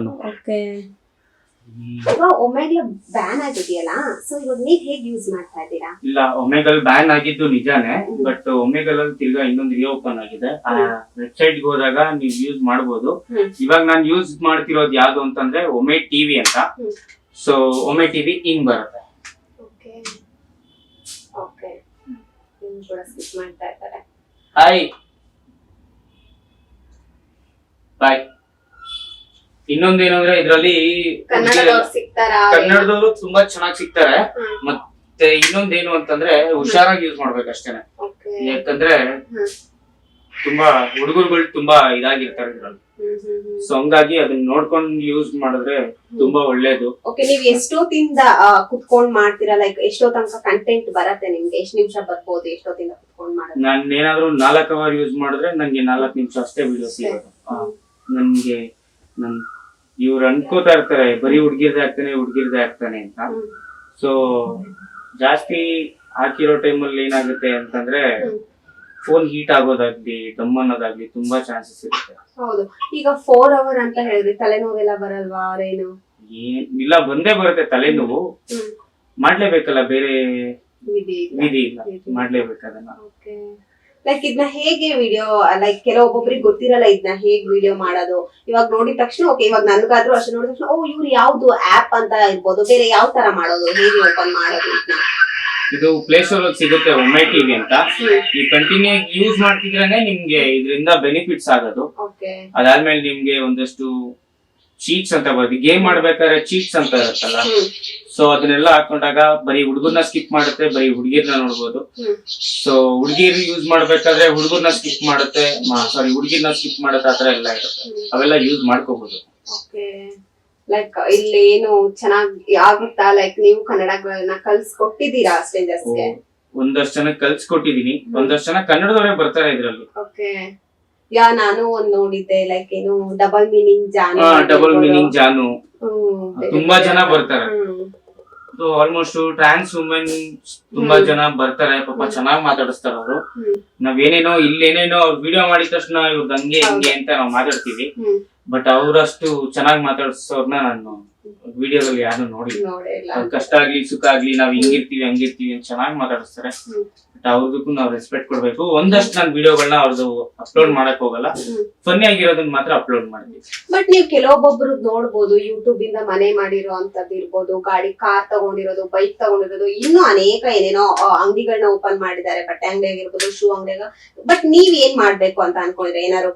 ಒಮೆಗ್ಲಾ ಬ್ಯಾನ್ ಆಗಿದೆಯಲ್ಲ, ಸೊ ಇವಾಗ ನೀವು ಹೇಗೆ ಯೂಸ್ ಮಾಡ್ತಾ ಇದ್ದೀರಾ? ಇಲ್ಲ, ಒಮೆಗಲ್ ಬ್ಯಾನ್ ಆಗಿದ್ದು ನಿಜಾನೇ. ಬಟ್ ಒಮೆಗಲ್ ಅಲ್ಲಿ ತಿರ್ಗಾ ಇನ್ನೊಂದು ರಿಓಪನ್ ಆಗಿದೆ. ಆ ವೆಬ್ಸೈಟ್ ಹೋದಾಗ ನೀವು ಯೂಸ್ ಮಾಡಬಹುದು. ಇವಾಗ ನಾನು ಯೂಸ್ ಮಾಡ್ತಿರೋದು ಯಾವ್ದು ಅಂತಂದ್ರೆ ಒಮೆ ಟಿವಿ ಅಂತ. ಸೊ ಒಮೆ ಟಿವಿ ಹಿಂಗ್ ಬರುತ್ತೆ. Hi bye. ಇನ್ನೊಂದೇನಂದ್ರೆ ಇದ್ರಲ್ಲಿ ಕನ್ನಡದವರು ತುಂಬಾ ಚೆನ್ನಾಗಿ ಸಿಗ್ತಾರೆ. ಮತ್ತೆ ಇನ್ನೊಂದೇನು ಅಂತಂದ್ರೆ ಹುಷಾರಾಗಿ ಯೂಸ್ ಮಾಡ್ಬೇಕಷ್ಟೇನೆ. ಯಾಕಂದ್ರೆ ತುಂಬಾ ಹುಡುಗರುಗಳು ತುಂಬಾ ಇದಾಗಿರ್ತಾರೆ ಇದ್ರಲ್ಲಿ. ಸೊ ಹಂಗಾಗಿ ಅದನ್ನ ನೋಡ್ಕೊಂಡು ಯೂಸ್ ಮಾಡಿದ್ರೆ ತುಂಬಾ ಒಳ್ಳೇದು. ಓಕೆ, ನೀವು ಎಷ್ಟೊತ್ತಿಂದ ಕುತ್ಕೊಂಡ್ ಮಾಡ್ತೀರಾ? ಲೈಕ್ ಎಷ್ಟೋ ತನಕ ಕಂಟೆಂಟ್ ಬರತ್ತೆ ನಿಮ್ಗೆ? ಎಷ್ಟು ನಿಮಿಷ ಬರ್ಬೋದು ಎಷ್ಟೊತ್ತಿಂದ ಕುತ್ಕೊಂಡ್ ಮಾಡೋದು? ನಾನು ಏನಾದ್ರು 4 ಅವರ್ ಯೂಸ್ ಮಾಡಿದ್ರೆ ನಂಗೆ 4 ನಿಮಿಷ ಅಷ್ಟೇ ವಿಡಿಯೋ ಸಿಗೋದು. ನನ್ಗೆ ಇವ್ರು ಅನ್ಕೋತಾ ಇರ್ತಾರೆ ಬರೀ ಹುಡ್ಗಿರ್ದೆ ಆಗ್ತಾನೆ ಅಂತ. ಸೊ ಜಾಸ್ತಿ ಹಾಕಿರೋ ಟೈಮಲ್ಲಿ ಏನಾಗುತ್ತೆ ಅಂತಂದ್ರೆ ಫೋನ್ ಹೀಟ್ ಆಗೋದಾಗ್ಲಿ, ದಮ್ ಅನ್ನೋದಾಗ್ಲಿ ತುಂಬಾ ಚಾನ್ಸಸ್ ಇರುತ್ತೆ. ಹೌದು. ಈಗ 4 ಅವರ್ ಅಂತ ಹೇಳಿದ್ರೆ ತಲೆನೋವೆಲ್ಲ ಬರಲ್ವಾ? ಅವ್ರೇನು ಇಲ್ಲ, ಬಂದೇ ಬರುತ್ತೆ ತಲೆನೋವು. ಮಾಡ್ಲೇಬೇಕಲ್ಲ, ಬೇರೆ ವಿಧಿ ಇಲ್ಲ, ಮಾಡ್ಲೇಬೇಕು ಅದನ್ನ. ಲೈಕ್ ಇದನ್ನ ಹೇಗೆ ವಿಡಿಯೋ ಲೈಕ್ ಕೆಲವೊಬ್ಬೊಬ್ರಿಗೆ ಗೊತ್ತಿರಲ್ಲ ಇದನ್ನ ಹೇಗ್ ವಿಡಿಯೋ ಮಾಡೋದು. ಇವಾಗ ನೋಡಿದ ತಕ್ಷಣ ಓಕೆ, ಇವಾಗ ನನ್ಗಾದ್ರೂ ಅಷ್ಟೇ ನೋಡಿದ ತಕ್ಷಣ ಓ ಇವ್ರು ಯಾವ್ದು ಆಪ್ ಅಂತ ಇರ್ಬೋದು, ಬೇರೆ ಯಾವ ತರ ಮಾಡೋದು, ಹೇಗೆ ಓಪನ್ ಮಾಡೋದು ಇದನ್ನ? ಇದು ಪ್ಲೇ ಸ್ಟೋರ್ ಅಲ್ಲಿ ಸಿಗುತ್ತೆ ಒಮ್ಮೆ ಟಿವಿ ಅಂತ. ಈ ಕಂಟಿನ್ಯೂ ಯೂಸ್ ಮಾಡ್ತಿದ್ರೇನೆ ನಿಮ್ಗೆ ಇದರಿಂದ ಬೆನಿಫಿಟ್ಸ್ ಆಗೋದು. ಓಕೆ, ಅದಾದ್ಮೇಲೆ ನಿಮ್ಗೆ ಒಂದಷ್ಟು ಚೀಟ್ಸ್ ಅಂತ ಬರುತ್ತೆ, ಗೇಮ್ ಮಾಡ್ಬೇಕಾದ್ರೆ ಚೀಟ್ಸ್ ಅಂತ ಇರುತ್ತಲ್ಲ, ಸೊ ಅದನ್ನೆಲ್ಲ ಹಾಕೊಂಡಾಗ ಬರೀ ಹುಡುಗರ್ನ ಸ್ಕಿಪ್ ಮಾಡುತ್ತೆ, ಬರೀ ಹುಡುಗಿರ್ನ ನೋಡ್ಬೋದು. ಸೊ ಹುಡುಗಿರ್ ಯೂಸ್ ಮಾಡ್ಬೇಕಾದ್ರೆ ಹುಡುಗರ್ನ ಸ್ಕಿಪ್ ಮಾಡುತ್ತೆ, ಸಾರಿ ಹುಡುಗಿರ್ನ ಸ್ಕಿಪ್ ಮಾಡುತ್ತೆ, ಆತರ ಎಲ್ಲ ಇರುತ್ತೆ. ಅವೆಲ್ಲ ಯೂಸ್ ಮಾಡ್ಕೋಬಹುದು. ಓಕೆ, ಲೈಕ್ ಇಲ್ಲಿ ಏನು ಚೆನ್ನಾಗಿ ಆಗುತ್ತಾ? ಲೈಕ್ ನೀವು ಕನ್ನಡಗಳನ್ನ ಕಲ್ಸ್ಕೊಟ್ಟಿದ್ದೀರಾ ಸ್ಟ್ರೇಂಜರ್ಸ್ಗೆ? ಒಂದಷ್ಟು ಜನಕ್ಕೆ ಕಲ್ಸ್ಕೊಟ್ಟಿದೀನಿ, ಒಂದಷ್ಟು ಜನ ಕನ್ನಡದವರೇ ಬರ್ತಾರೆ ಇದ್ರಲ್ಲಿ. ಓಕೆ, ನಾನು ಒಂದ್ ನೋಡಿದ್ದೆ, ಲೈಕ್ ಏನು ಡಬಲ್ ಮೀನಿಂಗ್ ಜಾನು. ಡಬಲ್ ಮೀನಿಂಗ್ ಜಾನು ತುಂಬಾ ಜನ ಬರ್ತಾರೆ. ಆಲ್ಮೋಸ್ಟ್ ಟ್ರಾನ್ಸ್ ವುಮೆನ್ ತುಂಬಾ ಜನ ಬರ್ತಾರೆ, ಪಾಪ ಚೆನ್ನಾಗಿ ಮಾತಾಡಿಸ್ತಾರ ಅವರು. ನಾವೇನೇನೋ ಇಲ್ಲೇನೇನೋ ಅವ್ರು ವಿಡಿಯೋ ಮಾಡಿದ ತಕ್ಷಣ ಇವ್ರದ್ದು ಹಂಗೆ ಹಿಂಗೆ ಅಂತ ನಾವು ಮಾತಾಡ್ತೀವಿ, ಬಟ್ ಅವ್ರಷ್ಟು ಚೆನ್ನಾಗಿ ಮಾತಾಡ್ಸೋರ್ನ ನಾನು ವಿಡಿಯೋದಲ್ಲಿ ಯಾರು ನೋಡಿಲ್ಲ. ಕಷ್ಟ ಆಗ್ಲಿ ಸುಖ ಆಗ್ಲಿ ನಾವ್ ಹಿಂಗಿರ್ತೀವಿ ಹಂಗಿರ್ತೀವಿ ಅಂತ ಚೆನ್ನಾಗಿ ಮಾತಾಡಿಸ್ತಾರೆ. ಬಟ್ ಅವ್ರದಕ್ಕೂ ನಾವು ರೆಸ್ಪೆಕ್ಟ್ ಕೊಡ್ಬೇಕು. ಒಂದಷ್ಟು ನಾನು ವಿಡಿಯೋಗಳನ್ನ ಅವ್ರದ್ದು ಅಪ್ಲೋಡ್ ಮಾಡಕ್ ಹೋಗಲ್ಲ, ಫನ್ನಿ ಆಗಿರೋದನ್ನ ಮಾತ್ರ ಅಪ್ಲೋಡ್ ಮಾಡ್ತೀವಿ. ಬಟ್ ನೀವು ಕೆಲವೊಬ್ಬೊಬ್ರು ನೋಡ್ಬೋದು, ಯೂಟ್ಯೂಬ್ ಇಂದ ಮನೆ ಮಾಡಿರೋ ಅಂತದ್ದು ಇರ್ಬೋದು, ಗಾಡಿ ಕಾರ್ ತಗೊಂಡಿರೋದು, ಬೈಕ್ ತಗೊಂಡಿರೋದು, ಇನ್ನೂ ಅನೇಕ ಏನೇನೋ ಅಂಗಡಿಗಳನ್ನ ಓಪನ್ ಮಾಡಿದ್ದಾರೆ, ಬಟ್ಟೆ ಅಂಗಡಿ ಆಗಿರ್ಬೋದು, ಶೂ ಅಂಗಡಿಯಾಗ. ಬಟ್ ನೀವ್ ಏನ್ ಮಾಡ್ಬೇಕು ಅಂತ ಅನ್ಕೊಂಡಿದ್ರೆ, ಏನಾದ್ರು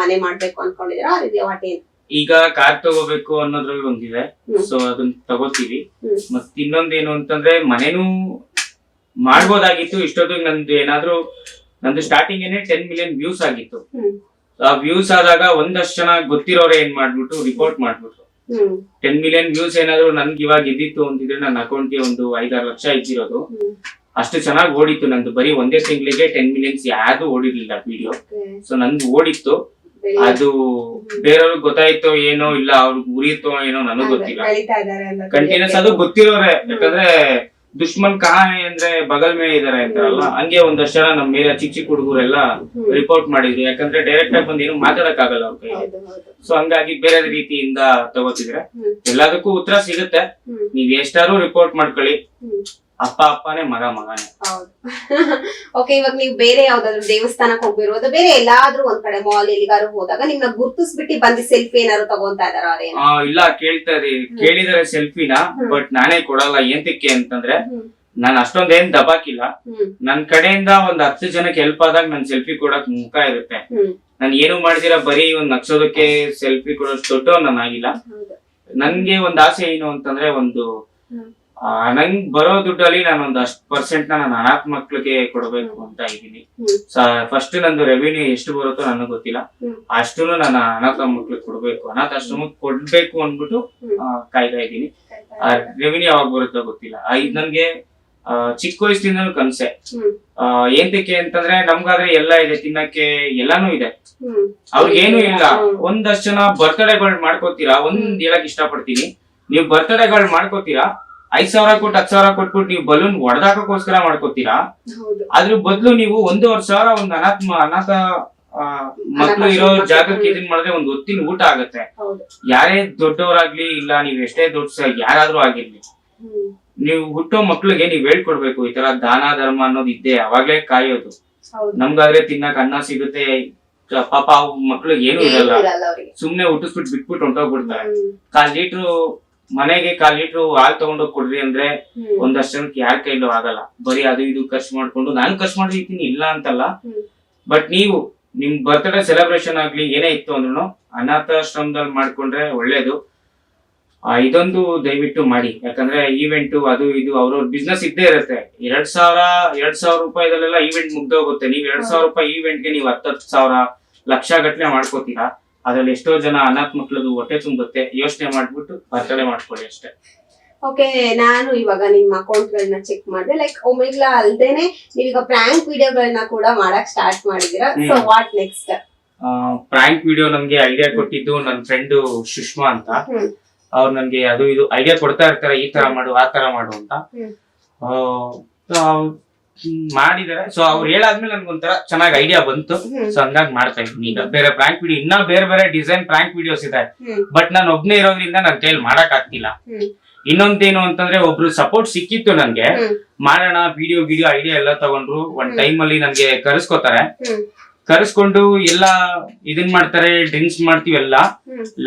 ಮನೆ ಮಾಡ್ಬೇಕು ಅನ್ಕೊಂಡಿದ್ರ? ವಾಟ್ ಈಗ ಕಾರ್ ತಗೋಬೇಕು ಅನ್ನೋದ್ರಲ್ಲಿ ಒಂದಿದೆ, ಸೊ ಅದನ್ನ ತಗೋತೀವಿ. ಮತ್ ಇನ್ನೊಂದೇನು ಅಂತಂದ್ರೆ ಮನೆನೂ ಮಾಡ್ಬೋದಾಗಿತ್ತು. ಇಷ್ಟೊತ್ತಿಗೆ ನಂದು ಸ್ಟಾರ್ಟಿಂಗ್ ಏನೇ 10 ಮಿಲಿಯನ್ ವ್ಯೂಸ್ ಆಗಿತ್ತು. ಆ ವ್ಯೂಸ್ ಆದಾಗ ಒಂದಷ್ಟು ಜನ ಗೊತ್ತಿರೋರೆ ಏನ್ ಮಾಡ್ಬಿಟ್ಟು ರಿಪೋರ್ಟ್ ಮಾಡ್ಬಿಟ್ರು. 10 ಮಿಲಿಯನ್ ವ್ಯೂಸ್ ಏನಾದ್ರು ನನ್ಗೆ ಇವಾಗ ಇದ್ದಿತ್ತು ಅಂತಿದ್ರೆ ನನ್ನ ಅಕೌಂಟ್ಗೆ ಒಂದು 5-6 ಲಕ್ಷ ಇದ್ದಿರೋದು. ಅಷ್ಟು ಚೆನ್ನಾಗಿ ಓಡಿತ್ತು ನಂದು. ಬರೀ ಒಂದೇ ತಿಂಗಳಿಗೆ 10 ಮಿಲಿಯನ್ಸ್ ಯಾವ್ದು ಓಡಿರ್ಲಿಲ್ಲ ವಿಡಿಯೋ. ಸೊ ನನ್ಗೆ ಓಡಿತ್ತು. ಅದು ಬೇರೆಯವ್ರಿಗೆ ಗೊತ್ತಾಯ್ತೋ ಏನೋ ಇಲ್ಲ, ಅವ್ರಿಗೆ ಉರಿಯುತ್ತೋ ಏನೋ ನನಗ್ ಗೊತ್ತಿಲ್ಲ. ಕಂಟಿನ್ಯೂಸ್ ಅದು ಗೊತ್ತಿರೋರೆ, ಯಾಕಂದ್ರೆ ದುಶ್ಮನ್ ಕಹಾನಿ ಅಂದ್ರೆ ಬಗಲ್ ಮೇಲೆ ಇದಾರೆ ಅಂತಾರಲ್ಲ, ಹಂಗೆ ಒಂದಷ್ಟು ಜನ ನಮ್ ಮೇಲೆ ಚಿಕ್ಕ ಚಿಕ್ಕ ಹುಡುಗರೆಲ್ಲ ರಿಪೋರ್ಟ್ ಮಾಡಿದ್ರು. ಯಾಕಂದ್ರೆ ಡೈರೆಕ್ಟ್ ಆಗಿ ಬಂದು ಏನು ಮಾತಾಡಕ್ ಆಗಲ್ಲ ಅವ್ರ ಕೈಯಲ್ಲಿ. ಸೊ ಹಂಗಾಗಿ ಬೇರೆ ರೀತಿಯಿಂದ ತಗೋತಿದ್ರೆ ಎಲ್ಲದಕ್ಕೂ ಉತ್ತರ ಸಿಗುತ್ತೆ. ನೀವ್ ಎಷ್ಟಾರು ರಿಪೋರ್ಟ್ ಮಾಡ್ಕೊಳ್ಳಿ, ಅಪ್ಪ ಅಪ್ಪನೇ ಮಗ ಮಗನೇ. ಹೌದು. ಓಕೆ, ಇವಾಗ ನೀವು ಬೇರೆ ಯಾವ್ದಾದ್ರು ದೇವಸ್ಥಾನಕ್ಕೆ ಹೋಗಿರೋದು, ಬೇರೆ ಎಲ್ಲಾದ್ರೂ ಒಂದ್ ಕಡೆ ಮಾಲ್ ಎಲ್ಲಿಗಾರು ಹೋದಾಗ ನಿಮ್ನ ಗುರ್ತಿಸ್ಬಿಟ್ಟು ಬಂದು ಸೆಲ್ಫಿ ಏನಾದ್ರು ತಗೊಂತಾ ಇದಾರ? ಇಲ್ಲ, ಕೇಳಿದಾರೆ ಸೆಲ್ಫಿನ, ಬಟ್ ನಾನೇ ಕೊಡಲ್ಲ. ಏಂತಕ್ಕೆ ಅಂತಂದ್ರೆ ನಾನು ಅಷ್ಟೊಂದೇನ್ ದಬಾಕಿಲ್ಲ. ನನ್ ಕಡೆಯಿಂದ ಒಂದ್ 10 ಜನಕ್ಕೆ ಹೆಲ್ಪ್ ಆದಾಗ ನನ್ ಸೆಲ್ಫಿ ಕೊಡಕ್ ಮುಖ ಇರುತ್ತೆ. ನಾನು ಏನು ಮಾಡಿದಿರ ಬರೀ ಒಂದ್ ನಗ್ಸೋದಕ್ಕೆ ಸೆಲ್ಫಿ ಕೊಡೋಷ್ಟು ದೊಡ್ಡ ನಾನು ಆಗಿಲ್ಲ. ನನ್ಗೆ ಒಂದ್ ಆಸೆ ಏನು ಅಂತಂದ್ರೆ, ಒಂದು ನಂಗ್ ಬರೋ ದುಡ್ಡಲ್ಲಿ ನಾನು ಒಂದು 10% ನಾನು ಅನಾಥ ಮಕ್ಳಿಗೆ ಕೊಡಬೇಕು ಅಂತ ಇದ್ದೀನಿ. ಫಸ್ಟ್ ನಂದು ರೆವಿನ್ಯೂ ಎಷ್ಟು ಬರುತ್ತೋ ನನಗೆ ಗೊತ್ತಿಲ್ಲ, ಅಷ್ಟು ನಾನು ಅನಾಥ ಮಕ್ಳಿಗೆ ಕೊಡ್ಬೇಕು, ಅನಾಥಾಶ್ರಮಕ್ಕೆ ಕೊಡ್ಬೇಕು ಅಂದ್ಬಿಟ್ಟು ಕಾಯ್ತಾ ಇದ್ದೀನಿ. ರೆವಿನ್ಯೂ ಯಾವಾಗ ಬರುತ್ತೋ ಗೊತ್ತಿಲ್ಲ. ಇದು ನನ್ಗೆ ಚಿಕ್ಕ ವಯಸ್ಸಿಂದನೂ ಕನ್ಸೆ. ಏಂತಕ್ಕೆ ಅಂತಂದ್ರೆ ನಮ್ಗಾದ್ರೆ ಎಲ್ಲ ಇದೆ, ತಿನ್ನಕ್ಕೆ ಎಲ್ಲಾನು ಇದೆ, ಅವ್ರಿಗೇನು ಇಲ್ಲ. ಒಂದಷ್ಟು ಜನ ಬರ್ತ್ಡೇಗಳು ಮಾಡ್ಕೋತೀರಾ. ಒಂದ್ ಹೇಳಕ್ ಇಷ್ಟಪಡ್ತೀನಿ, ನೀವು ಬರ್ತ್ಡೇಗಳು ಮಾಡ್ಕೋತೀರಾ, 5,000 ಕೊಟ್ಟು 10,000 ಕೊಟ್ಬಿಟ್ಟು ನೀವು ಬಲೂನ್ ಹೊಡೆದಾಕೋಸ್ಕರ ಮಾಡ್ಕೋತೀರಾ. ಅದ್ರ ಬದಲು ನೀವು 1,500 ಒಂದು ಅನಾಥ ಮಕ್ಳು ಇರೋ ಜಾಗಕ್ಕೆ ಇದನ್ ಮಾಡಿದ್ರೆ ಒಂದು ಹೊತ್ತಿನ ಊಟ ಆಗತ್ತೆ. ಯಾರೇ ದೊಡ್ಡವರಾಗ್ಲಿ ಇಲ್ಲ, ನೀವ್ ಎಷ್ಟೇ ದೊಡ್ಡ ಯಾರಾದ್ರೂ ಆಗಿರ್ಲಿ, ನೀವು ಹುಟ್ಟೋ ಮಕ್ಳಿಗೆ ನೀವ್ ಹೇಳ್ಕೊಡ್ಬೇಕು ಈ ತರ ದಾನ ಧರ್ಮ ಅನ್ನೋದು ಇದ್ದೆ, ಅವಾಗ್ಲೇ ಕಾಯೋದು. ನಮ್ಗಾದ್ರೆ ತಿನ್ನಕ್ ಅನ್ನ ಸಿಗುತ್ತೆ, ಪಾಪ ಮಕ್ಳಿಗೆ ಏನು ಇರಲ್ಲ, ಸುಮ್ನೆ ಹುಟ್ಟಿಸ್ಬಿಟ್ಟು ಬಿಟ್ಬಿಟ್ಟು ಹೊಂಟೋಗ್ಬಿಡ್ತಾರೆ. 1/4 ಲೀಟ್ರು ಮನೆಗೆ 1/4 ಲೀಟ್ರು ಹಾಲ್ ತಗೊಂಡೋಗಿ ಕೊಡ್ರಿ ಅಂದ್ರೆ ಒಂದಷ್ಟು ಜನಕ್ಕೆ ಯಾರ ಕೈಲೂ ಆಗಲ್ಲ. ಬರೀ ಅದು ಇದು ಖರ್ಚು ಮಾಡ್ಕೊಂಡು, ನಾನು ಖರ್ಚು ಮಾಡಿರ್ತೀನಿ ಇಲ್ಲ ಅಂತಲ್ಲ, ಬಟ್ ನೀವು ನಿಮ್ ಬರ್ತ್ಡೇ ಸೆಲೆಬ್ರೇಷನ್ ಆಗ್ಲಿ ಏನೇ ಇತ್ತು ಅಂದ್ರೂ ಅನಾಥಾಶ್ರಮದಲ್ಲಿ ಮಾಡ್ಕೊಂಡ್ರೆ ಒಳ್ಳೇದು. ಇದೊಂದು ದಯವಿಟ್ಟು ಮಾಡಿ. ಯಾಕಂದ್ರೆ ಈವೆಂಟ್ ಅದು ಇದು ಅವ್ರವ್ರ ಬಿಸ್ನೆಸ್ ಇದ್ದೇ ಇರುತ್ತೆ. 2,000 ರೂಪಾಯಿದಲ್ಲೆಲ್ಲ ಈವೆಂಟ್ ಮುಗ್ದೋಗುತ್ತೆ. ನೀವ್ 2,000 ರೂಪಾಯಿ ಈವೆಂಟ್ಗೆ ನೀವು 10,000 ಲಕ್ಷ ಗಟ್ಲೆ ಮಾಡ್ಕೋತೀರಾ. ಅದ್ರಲ್ಲಿ ಎಷ್ಟೋ ಜನ ಅನಾಥ ಮಕ್ಳದು ಹೊಟ್ಟೆ ತುಂಬುತ್ತೆ. ಯೋಚನೆ ಮಾಡ್ಬಿಟ್ಟು ಬರ್ತಡೇ ಮಾಡ್ಕೊಳ್ಳಿ ಅಷ್ಟೇ. ಓಕೆ, ನಾನು ಇವಾಗ ನಿಮ್ಮ ಅಕೌಂಟ್ ಗಳನ್ನ ಚೆಕ್ ಮಾಡಿದೆ. ಲೈಕ್ ಒಮೆಗ್ಲಾ ಅಲ್ದೇನೆ ನೀವೀಗ ಪ್ರಾಂಕ್ ವಿಡಿಯೋಗಳನ್ನ ಕೂಡ ಮಾಡಕ್ ಸ್ಟಾರ್ಟ್ ಮಾಡಿದೀರಾ. So what next? Prank video ನಮ್ಗೆ ಐಡಿಯಾ ಕೊಟ್ಟಿದ್ದು ನನ್ನ ಫ್ರೆಂಡ್ ಸುಷ್ಮಾ ಅಂತ. ಅವ್ರು ನನ್ಗೆ ಅದು ಇದು ಐಡಿಯಾ ಕೊಡ್ತಾ ಇರ್ತಾರೆ, ಈ ತರ ಮಾಡು ಆ ತರ ಮಾಡು ಅಂತ. ಮಾಡಿದಾರೆ. ಸೊ ಅವ್ರು ಹೇಳಾದ್ಮೇಲೆ ನನ್ಗೊಂಥರ ಚೆನ್ನಾಗಿ ಐಡಿಯಾ ಬಂತು. ಸೊ ಹಂಗಾಗಿ ಮಾಡ್ತಾ ಇದ್ದೀನಿ. ಈಗ ಬೇರೆ ಪ್ರಾಂಕ್ ವಿಡಿಯೋ, ಇನ್ನ ಬೇರೆ ಬೇರೆ ಡಿಸೈನ್ ಪ್ರಾಂಕ್ ವಿಡಿಯೋಸ್ ಇದೆ, ಬಟ್ ನಾನು ಒಬ್ನೇ ಇರೋದ್ರಿಂದ ನನ್ನ ಕೈಯಲ್ಲಿ ಮಾಡಕ್ ಆಗ್ತಿಲ್ಲ. ಇನ್ನೊಂದೇನು ಅಂತಂದ್ರೆ ಒಬ್ರು ಸಪೋರ್ಟ್ ಸಿಕ್ಕಿತ್ತು ನನ್ಗೆ, ಮಾಡೋಣ ವಿಡಿಯೋ ಐಡಿಯಾ ಎಲ್ಲ ತಗೊಂಡ್ರು. ಒಂದ್ ಟೈಮ್ ಅಲ್ಲಿ ನನ್ಗೆ ಕರೆಸ್ಕೋತಾರೆ, ಕರೆಸ್ಕೊಂಡು ಎಲ್ಲ ಇದನ್ ಮಾಡ್ತಾರೆ, ಡ್ರಿಂಕ್ಸ್ ಮಾಡ್ತೀವೆಲ್ಲ.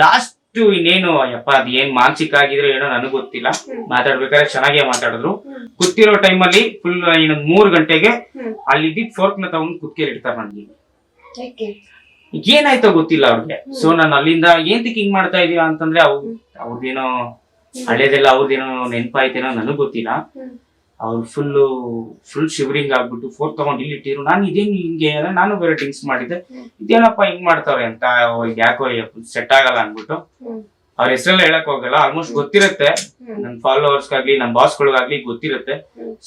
ಲಾಸ್ಟ್ ಇನ್ನೇನು ಅಯ್ಯಪ್ಪ ಅದ್ ಏನ್ ಮಾನಸಿಕ ಆಗಿದ್ರೆ ಏನೋ ನನಗ್ ಗೊತ್ತಿಲ್ಲ, ಮಾತಾಡ್ಬೇಕಾದ್ರೆ ಚೆನ್ನಾಗೇ ಮಾತಾಡಿದ್ರು. ಕೂತಿರೋ ಟೈಮ್ ಅಲ್ಲಿ ಫುಲ್ 3 ಗಂಟೆಗೆ ಅಲ್ಲಿ ಫೋರ್ಕ್ ನ ತಗೊಂಡು ಕುತ್ಕೇಲಿ ಇಡ್ತಾರೆ ನನ್ಗೆ. ಏನಾಯ್ತೋ ಗೊತ್ತಿಲ್ಲ ಅವ್ರಿಗೆ. ಸೊ ನಾನು ಅಲ್ಲಿಂದ ಏಂತಕ್ ಹಿಂಗ್ ಮಾಡ್ತಾ ಇದೀಯ ಅಂತಂದ್ರೆ ಅವ್ರದೇನೋ ಹಳೇದೆಲ್ಲ ಅವ್ರದೇನೋ ನೆನಪಾಯ್ತೇನೋ ನನಗ್ ಗೊತ್ತಿಲ್ಲ. ಅವ್ರು ಫುಲ್ ಶಿವರಿಂಗ್ ಆಗ್ಬಿಟ್ಟು ಫೋರ್ಕ್ ತಗೊಂಡು ಇಲ್ಲಿ ಇಟ್ಟಿರು. ನಾನು ಇದೇನು ಹಿಂಗೆ, ನಾನು ಬೇರೆ ಡ್ರಿಂಕ್ಸ್ ಮಾಡಿದ್ದೆ, ಇದೇನಪ್ಪ ಹಿಂಗ್ ಮಾಡ್ತಾವ್ರೆ ಅಂತ. ಯಾಕೋ ಸೆಟ್ ಆಗಲ್ಲ ಅನ್ಬಿಟ್ಟು ಅವ್ರ ಹೆಸರೆಲ್ಲ ಹೇಳಕ್ ಹೋಗಲ್ಲ, ಆಲ್ಮೋಸ್ಟ್ ಗೊತ್ತಿರುತ್ತೆ ನನ್ ಫಾಲೋವರ್ಸ್ಗಾಗ್ಲಿ ನಮ್ ಬಾಸ್ಗಳಿಗಾಗ್ಲಿ ಗೊತ್ತಿರುತ್ತೆ.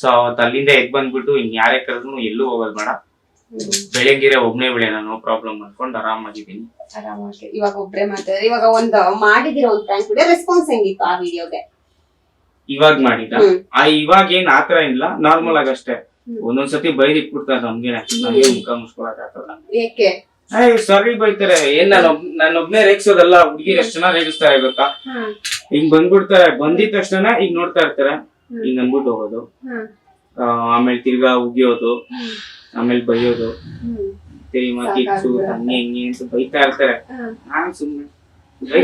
ಸೊ ಅವತ್ತು ಅಲ್ಲಿಂದ ಎದ್ ಬಂದ್ಬಿಟ್ಟು ಇನ್ ಯಾರೇ ಕರೆದ್ರು ಎಲ್ಲೂ ಹೋಗೋದ್ ಬೇಡ, ಬೆಳಂಗಿರೆ ಒಬ್ನೇ ಬೆಳೆಯೋಣ, ನೋ ಪ್ರಾಬ್ಲಮ್ ಅನ್ಕೊಂಡು ಆರಾಮಾಗಿದ್ದೀನಿ. ಇವಾಗ ಒಬ್ರೇ ಮಾತಾಡ್ತಾರೆ. ಇವಾಗ ಒಂದು ಮಾಡಿದಿರೋ ಒಂದು ಪ್ರ್ಯಾಂಕ್ ವಿಡಿಯೋ ರೆಸ್ಪಾನ್ಸ್ ಹೆಂಗಿತ್ತು ಆ ವಿಡಿಯೋಗೆ? ಇವಾಗ ಮಾಡಿದ ಇವಾಗ ಏನ್ ಆತರ ಇಲ್ಲ, ನಾರ್ಮಲ್ ಆಗಷ್ಟೇ. ಒಂದೊಂದ್ಸತಿ ಬೈದ್ ಇಟ್ಬಿಡ್ತಾರೆ ನಮ್ಗೆ ಮುಖ ಮುಸ್ಕೊಳಕ್ ಆಗ್ತದ. ಏಕೆ? ಸಾರಿ ಬೈತಾರೆ. ಏನ್ ನಾನೊಬ್ನೇ ರೇಗಿಸೋದಲ್ಲ, ಹುಡುಗಿರ್ ಎಷ್ಟ್ ಜನ ರೇಗಿಸ್ತಾರೆ ಗೊತ್ತಾ? ಹಿಂಗ್ ಬಂದ್ಬಿಡ್ತಾರೆ, ಬಂದಿದ ತಕ್ಷಣ ಈಗ ನೋಡ್ತಾ ಇರ್ತಾರೆ, ಹಿಂಗ್ ಅನ್ಬಿಟ್ಟು ಹೋಗೋದು, ಆಮೇಲೆ ತಿರ್ಗಾ ಉಗಿಯೋದು, ಆಮೇಲೆ ಬೈಯೋದು, ಕಿಚ್ಚು ಹಂಗೆ ಹಿಂಗೆ ಅಂತ ಬೈತಾ ಇರ್ತಾರೆ. ನಾನ್ ಸುಮ್ನೆ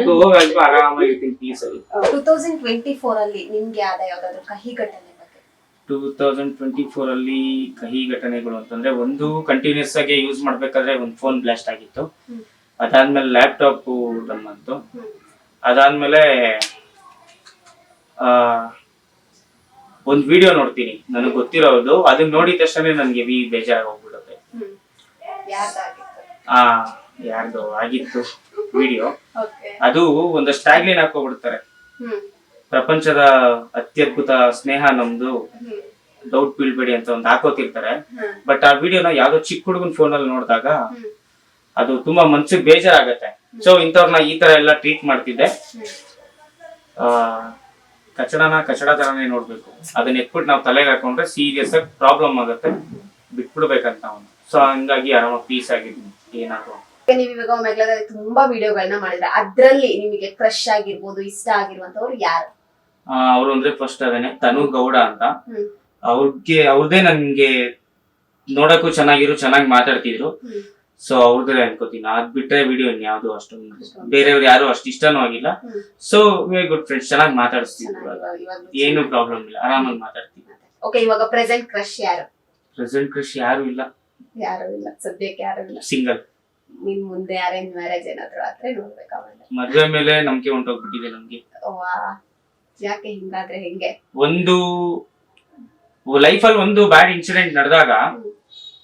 ಹೋಗಲ್ವ ಆರಾಮಾಗಿರ್ತೀನಿ ಪೀಸ್ ಅಲ್ಲಿ. 2024 ಅಲ್ಲಿ ನಿಮ್ಗೆ ಯಾವ್ದಾದ್ರು ಕಹಿ ಘಟನೆ ಬಗ್ಗೆ? 2024 ಅಲ್ಲಿ ಕಹಿ ಘಟನೆಗಳು ಅಂತಂದ್ರೆ, ಒಂದು ಕಂಟಿನ್ಯೂಸ್ ಆಗಿ ಯೂಸ್ ಮಾಡ್ಬೇಕಾದ್ರೆ ಒಂದ್ ಫೋನ್ ಬ್ಲಾಸ್ಟ್ ಆಗಿತ್ತು. ಅದಾದ್ಮೇಲೆ ಲ್ಯಾಪ್ಟಾಪ್ ಡನ್ ಬಂತು. ಅದಾದ್ಮೇಲೆ ಒಂದ್ ವಿಡಿಯೋ ನೋಡ್ತೀನಿ ನನಗ್ ಗೊತ್ತಿರೋದು, ಅದನ್ನ ನೋಡಿದ ತಕ್ಷಣ ನನ್ಗೆ ಬೇಜಾರ ಹೋಗ್ಬಿಡುತ್ತೆ. ಯಾರ್ದು ಆಗಿತ್ತು ವಿಡಿಯೋ, ಅದು ಒಂದಷ್ಟು ಟ್ಯಾಗ್ಲೈನ್ ಹಾಕೋಬಿಡ್ತಾರೆ, ಪ್ರಪಂಚದ ಅತ್ಯದ್ಭುತ ಸ್ನೇಹ ನಮ್ದು, ಡೌಟ್ ಬೀಳ್ಬೇಡಿ ಅಂತ ಒಂದು ಹಾಕೋತಿರ್ತಾರೆ. ಬಟ್ ಆ ವಿಡಿಯೋನ ಯಾವ್ದೋ ಚಿಕ್ಕ ಹುಡುಗನ್ ಫೋನ್ ಅಲ್ಲಿ ನೋಡಿದಾಗ ಅದು ತುಂಬಾ ಮನ್ಸಿಗೆ ಬೇಜಾರಾಗತ್ತೆ. ಸೊ ಇಂಥವ್ರನ್ನ ಈ ತರ ಎಲ್ಲ ಟ್ರೀಟ್ ಮಾಡ್ತಿದ್ದೆ. ಕಚಡ ತರಾನೇ ನೋಡ್ಬೇಕು, ಅದನ್ನ ಎತ್ಬಿಟ್ಟು ನಾವು ತಲೆಗೆ ಹಾಕೊಂಡ್ರೆ ಸೀರಿಯಸ್ ಆಗಿ ಪ್ರಾಬ್ಲಮ್ ಆಗುತ್ತೆ, ಬಿಟ್ಬಿಡ್ಬೇಕಂತ ಅವನು. ಸೊ ಹಂಗಾಗಿ ಆರಾಮಾಗಿ ಪೀಸ್ ಆಗಿದ್ದೀನಿ. ಏನಾದ್ರು ನೀವು ಇವಾಗ ಒಮ್ಮೆಗ್ಲದಲ್ಲಿ ತುಂಬಾ ವಿಡಿಯೋಗಳನ್ನ ಮಾಡಿದ್ರೆ, ಅದ್ರಲ್ಲಿ ನಿಮಗೆ ಕ್ರಶ್ ಆಗಿರ್ಬೋದು, ಇಷ್ಟ ಆಗಿರುವಂತವ್ರು ಯಾರು? ಅವ್ರು ಅಂದ್ರೆ ಫಸ್ಟ್ ಅದೇನೆ ತನು ಗೌಡ ಅಂತ. ಅವ್ರದೇ ನನ್ಗೆ ನೋಡಕ್ಕೂ ಚೆನ್ನಾಗಿ ಮಾತಾಡ್ತಿದ್ರು. ಸೊ ಅವ್ರದ್ದೇ ಅನ್ಕೋತೀನಿ. ಅದ್ ಬಿಟ್ರೆ ವಿಡಿಯೋ ಯಾವ್ದು ಅಷ್ಟೊಂದು ಬೇರೆಯವ್ರು ಯಾರು ಅಷ್ಟು ಇಷ್ಟನೂ ಆಗಿಲ್ಲ. ಸೊ ವಿ ಗುಡ್ ಫ್ರೆಂಡ್ಸ್, ಚೆನ್ನಾಗಿ ಮಾತಾಡಿಸ್ತಿದ್ರು, ಏನು ಪ್ರಾಬ್ಲಮ್ ಇಲ್ಲ, ಆರಾಮಾಗಿ ಮಾತಾಡ್ತೀವಿ. ಓಕೆ, ಇವಾಗ ಪ್ರೆಸೆಂಟ್ ಕ್ರಶ್ ಯಾರು? ಪ್ರೆಸೆಂಟ್ ಕ್ರಶ್ ಯಾರು ಇಲ್ಲ, ಸದ್ಯಕ್ಕೆ ಯಾರು ಇಲ್ಲ. ಸಿಂಗಲ್. ನಿನ್ ಮುಂದೆ ಅರೇಂಜ್ ಮ್ಯಾರೇಜ್ ಏನಾದ್ರು ಆದ್ರೆ ನೋಡ್ಬೇಕು. ಆಮೇಲೆ ಮದ್ವೆ ಮೇಲೆ ನಂಬಿಕೆ ಹೊಂಟೋಗ್ಬಿಟ್ಟಿದೆ ನಮ್ಗೆ. ಯಾಕೆ ಹಿಂಗಾದ್ರೆ ಹೆಂಗೆ? ಒಂದು ಲೈಫಲ್ಲಿ ಒಂದು ಬ್ಯಾಡ್ ಇನ್ಸಿಡೆಂಟ್ ನಡೆದಾಗ,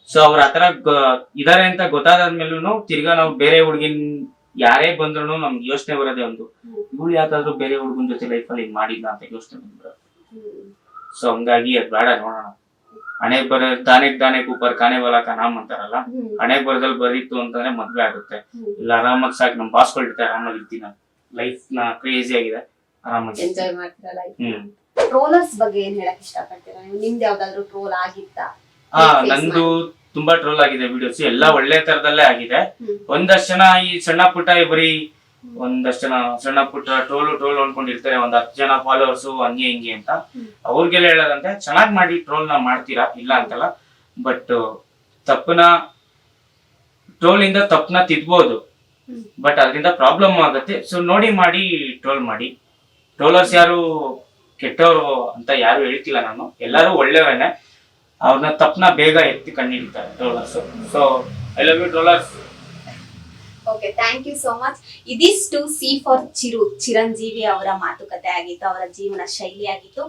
ಸೊ ಅವ್ರ ಆತರ ಇದಾರೆ ಅಂತ ಗೊತ್ತಾದ್ಮೇಲೂ ತಿರ್ಗಾ ನಾವು ಬೇರೆ ಹುಡುಗಿನ್ ಯಾರೇ ಬಂದ್ರು ನಮ್ಗೆ ಯೋಚನೆ ಬರೋದೇ ಒಂದು, ಇವಳು ಯಾಕಾದ್ರೂ ಬೇರೆ ಹುಡುಗನ್ ಜೊತೆ ಲೈಫಲ್ಲಿ ಹಿಂಗ್ ಮಾಡಿಲ್ಲ ಅಂತ ಯೋಚನೆ ಬಂದ್ಬಿಡೋದು. ಸೊ ಹಂಗಾಗಿ ಅದ್ ಬೇಡ, ನೋಡೋಣ. ಹಣೆ ದಾನೆ ಕೂಪರ್ ಕಾನೆ ವಾಲ ಕಾ ನಾಮ್ ಅಂತಾರಲ್ಲ, ಹಣೆ ಬರದಲ್ಲಿ ಬರೀತು ಅಂತಂದ್ರೆ ಮದ್ವೆ ಆಗುತ್ತೆ. ಇಲ್ಲ ಆರಾಮಾಗಿ ಸಾಕು, ನಮ್ ಬಾಸ್ಗಳ ಜೊತೆ ಆರಾಮಾಗಿ ಇರ್ತೀನಿ. ಲೈಫ್ ನ ಕ್ರೇಜಿ ಆಗಿದೆ, ಆರಾಮಾಗಿ ಎಂಜಾಯ್ ಮಾಡ್ತೀರಾ ಲೈಫ್. ಟ್ರೋಲರ್ಸ್ ಬಗ್ಗೆ ಏನ್ ಹೇಳಕ್ ಇಷ್ಟಪಡ್ತೀರಾ ನೀವು? ನಿಮ್ದು ಯಾವ್ದಾದ್ರು ಟ್ರೋಲ್ ಆಗಿತ್ತಾ? ನಂದು ತುಂಬಾ ಟ್ರೋಲ್ ಆಗಿದೆ ವಿಡಿಯೋಸ್, ಎಲ್ಲ ಒಳ್ಳೆ ತರದಲ್ಲೇ ಆಗಿದೆ. ಒಂದಷ್ಟು ಜನ ಈ ಸಣ್ಣ ಪುಟ್ಟ ಟ್ರೋಲ್ ಅನ್ಕೊಂಡಿರ್ತಾರೆ, ಒಂದ್ 10 ಜನ ಫಾಲೋವರ್ಸ್ ಹಂಗೆ ಹಿಂಗೆ ಅಂತ. ಅವ್ರಿಗೆಲ್ಲ ಹೇಳೋದಂತೆ, ಚೆನ್ನಾಗಿ ಮಾಡಿ ಟ್ರೋಲ್ ನ ಮಾಡ್ತೀರಾ, ಇಲ್ಲ ಅಂತಲ್ಲ, ಬಟ್ ಟ್ರೋಲ್ ಇಂದ ತಪ್ಪನ ತಿದ್ಬೋದು, ಬಟ್ ಅದರಿಂದ ಪ್ರಾಬ್ಲಮ್ ಆಗುತ್ತೆ. ಸೊ ನೋಡಿ ಮಾಡಿ ಟ್ರೋಲ್ ಮಾಡಿ. ಟ್ರೋಲರ್ಸ್ ಯಾರು ಕೆಟ್ಟವರು ಅಂತ ಯಾರು ಹೇಳ್ತಿಲ್ಲ ನಾನು, ಎಲ್ಲರೂ ಒಳ್ಳೆಯವರೇನೆ. ಅವ್ರನ್ನ ತಪ್ಪನ ಬೇಗ ಎತ್ತಿ ಕಂಡಿಡ್ತಾರೆ trollers. So I love you trollers. Okay, thank you so much. ಇದಿಷ್ಟು ಸಿ ಫಾರ್ ಚಿರಂಜೀವಿ ಅವರ ಮಾತುಕತೆ ಆಗಿತ್ತು, ಅವರ ಜೀವನ ಶೈಲಿ ಆಗಿತ್ತು.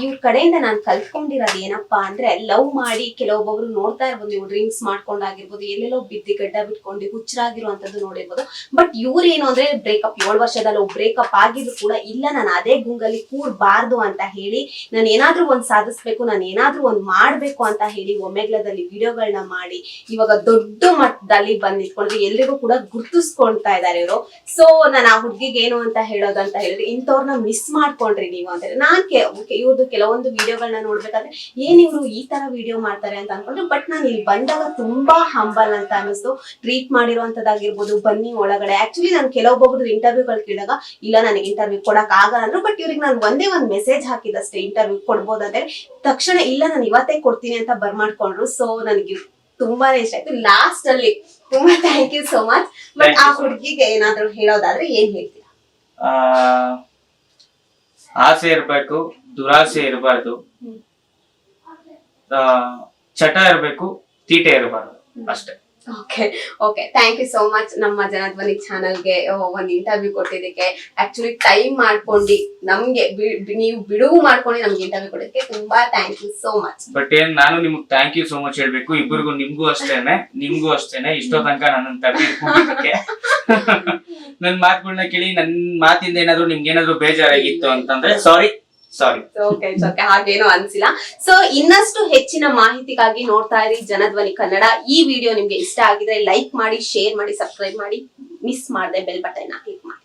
ಇವ್ರ ಕಡೆಯಿಂದ ನಾನು ಕಲ್ತ್ಕೊಂಡಿರೋದು ಏನಪ್ಪಾ ಅಂದ್ರೆ, ಲವ್ ಮಾಡಿ ಕೆಲವೊಬ್ಬೊಬ್ರು ನೋಡ್ತಾ ಇರ್ಬೋದು, ನೀವು ಡ್ರಿಂಕ್ಸ್ ಮಾಡ್ಕೊಂಡಾಗಿರ್ಬೋದು, ಎಲ್ಲೆಲ್ಲೋ ಬಿದ್ದು ಗಡ್ಡ ಬಿಟ್ಕೊಂಡು ಹುಚ್ಚರಾಗಿರುವಂತದ್ದು ನೋಡಿರ್ಬೋದು. ಬಟ್ ಇವ್ರೇನು ಅಂದ್ರೆ ಬ್ರೇಕಪ್ 7 ವರ್ಷದಲ್ಲಿ ಬ್ರೇಕಪ್ ಆಗಿದ್ರು ಕೂಡ, ಇಲ್ಲ ನಾನು ಅದೇ ಗುಂಗಲ್ಲಿ ಕೂಡಬಾರ್ದು ಅಂತ ಹೇಳಿ, ನಾನು ಏನಾದ್ರೂ ಒಂದ್ ಸಾಧಿಸ್ಬೇಕು, ನಾನು ಏನಾದ್ರೂ ಒಂದ್ ಮಾಡ್ಬೇಕು ಅಂತ ಹೇಳಿ ಒಮ್ಮೆಗ್ಲದಲ್ಲಿ ವಿಡಿಯೋಗಳನ್ನ ಮಾಡಿ ಇವಾಗ ದೊಡ್ಡ ಮಟ್ಟದಲ್ಲಿ ಬಂದ್ ನಿಂತ್ಕೊಂಡ್ರೆ, ಎಲ್ರಿಗೂ ಕೂಡ ಗುರ್ತಿಸ್ಕೊಳ್ತಾ ಇದ್ದಾರೆ ಇವರು. ಸೊ ನಾನು ಆ ಹುಡುಗಿಗೆ ಏನು ಅಂತ ಹೇಳೋದು ಅಂತ ಹೇಳಿದ್ರೆ, ಇಂಥವ್ರನ್ನ ಮಿಸ್ ಮಾಡ್ಕೊಂಡ್ರಿ ನೀವು ಅಂತ ಹೇಳಿ. ನಾನ್ ಇವ್ರದ್ದು ಕೆಲವೊಂದು ವಿಡಿಯೋಗಳನ್ನ ನೋಡ್ಬೇಕಾದ್ರೆ ಏನ್ ಇವ್ರು ಈ ತರ ವಿಡಿಯೋ ಮಾಡ್ತಾರೆ ಅಂತ ಅನ್ಕೊಂಡ್ರೆ, ಬಟ್ ನಾನು ಇಲ್ಲಿ ಬಂದಾಗ ತುಂಬಾ ಹಂಬಲ್ ಅಂತ ಅನಿಸ್ತು. ಟ್ರೀಟ್ ಮಾಡಿರುವಂತದ್ದಾಗಿರ್ಬೋದು, ಬನ್ನಿ ಒಳಗಡೆ. ಆಕ್ಚುಲಿ ನಾನು ಕೆಲವೊಬ್ಬೊಬ್ರು ಇಂಟರ್ವ್ಯೂಗಳು ಕೇಳಿದಾಗ ಇಲ್ಲ ನನಗೆ ಇಂಟರ್ವ್ಯೂ ಕೊಡಕ್ ಆಗಲ್ಲ ಅಂದ್ರು, ಬಟ್ ಇವ್ರಿಗೆ ನಾನು ಒಂದೇ ಒಂದು ಮೆಸೇಜ್ ಹಾಕಿದಷ್ಟೇ ಇಂಟರ್ವ್ಯೂ ಕೊಡ್ಬೋದು ಅಂತ ಹೇಳಿ. ತಕ್ಷಣ ಇಲ್ಲ ನಾನು ಇವತ್ತೇ ಕೊಡ್ತೀನಿ ಅಂತ ಬರ್ಮಾಡ್ಕೊಂಡ್ರು. ಸೊ ನನಗೆ ತುಂಬಾನೇ ಇಷ್ಟ ಆಯ್ತು. ಲಾಸ್ಟ್ ಅಲ್ಲಿ ತುಂಬಾ thank you so much. But ಆ ಹುಡುಗಿಗೆ ಏನಾದ್ರು ಹೇಳೋದಾದ್ರೆ ಏನ್ ಹೇಳ್ತೀರಾ? ಆಸೆ ಇರ್ಬೇಕು, ದುರಾಸೆ ಇರಬಾರ್ದು, ಚಟ ಇರ್ಬೇಕು, ತೀಟೆ ಇರಬಾರ್ದು, ಅಷ್ಟೇ. Okay thank you so much ನಮ್ಮ ಜನಧ್ವನಿ ಚಾನಲ್ಗೆ ಒಂದು ಇಂಟರ್ವ್ಯೂ ಕೊಟ್ಟಿದ್ದಕ್ಕೆ. ಆಕ್ಚುಲಿ ಟೈಮ್ ಮಾಡ್ಕೊಂಡು ನಮ್ಗೆ ನೀವು ಬಿಡುವು ಮಾಡ್ಕೊಂಡು ನಮ್ಗೆ ಇಂಟರ್ವ್ಯೂ ಕೊಡೋದಕ್ಕೆ ತುಂಬಾ thank you so much. But ನಾನು ನಿಮ್ಗೆ ಥ್ಯಾಂಕ್ ಯು ಸೋ ಮಚ್ ಹೇಳ್ಬೇಕು, ಇಬ್ಬರಿಗೂ, ನಿಮ್ಗೂ ಅಷ್ಟೇನೆ ಇಷ್ಟೋ ತನಕ ನನ್ನ ತಡೆದಕ್ಕೆ ನನ್ ಮಾತುಗಳನ್ನ ಕೇಳಿ ನನ್ ಮಾತಿಂದ ಏನಾದ್ರು ನಿಮ್ಗೆ ಏನಾದ್ರು ಬೇಜಾರಾಗಿತ್ತು ಅಂತಂದ್ರೆ ಸಾರಿ. ಓಕೆ ಹಾಗೇನೋ ಅನ್ಸಿಲ್ಲ. ಸೊ ಇನ್ನಷ್ಟು ಹೆಚ್ಚಿನ ಮಾಹಿತಿಗಾಗಿ ನೋಡ್ತಾ ಇರಿ ಜನಧ್ವನಿ ಕನ್ನಡ. ಈ ವಿಡಿಯೋ ನಿಮ್ಗೆ ಇಷ್ಟ ಆಗಿದ್ರೆ ಲೈಕ್ ಮಾಡಿ, ಶೇರ್ ಮಾಡಿ, ಸಬ್ಸ್ಕ್ರೈಬ್ ಮಾಡಿ, ಮಿಸ್ ಮಾಡದೆ ಬೆಲ್ ಬಟನ್ ಕ್ಲಿಕ್ ಮಾಡಿ.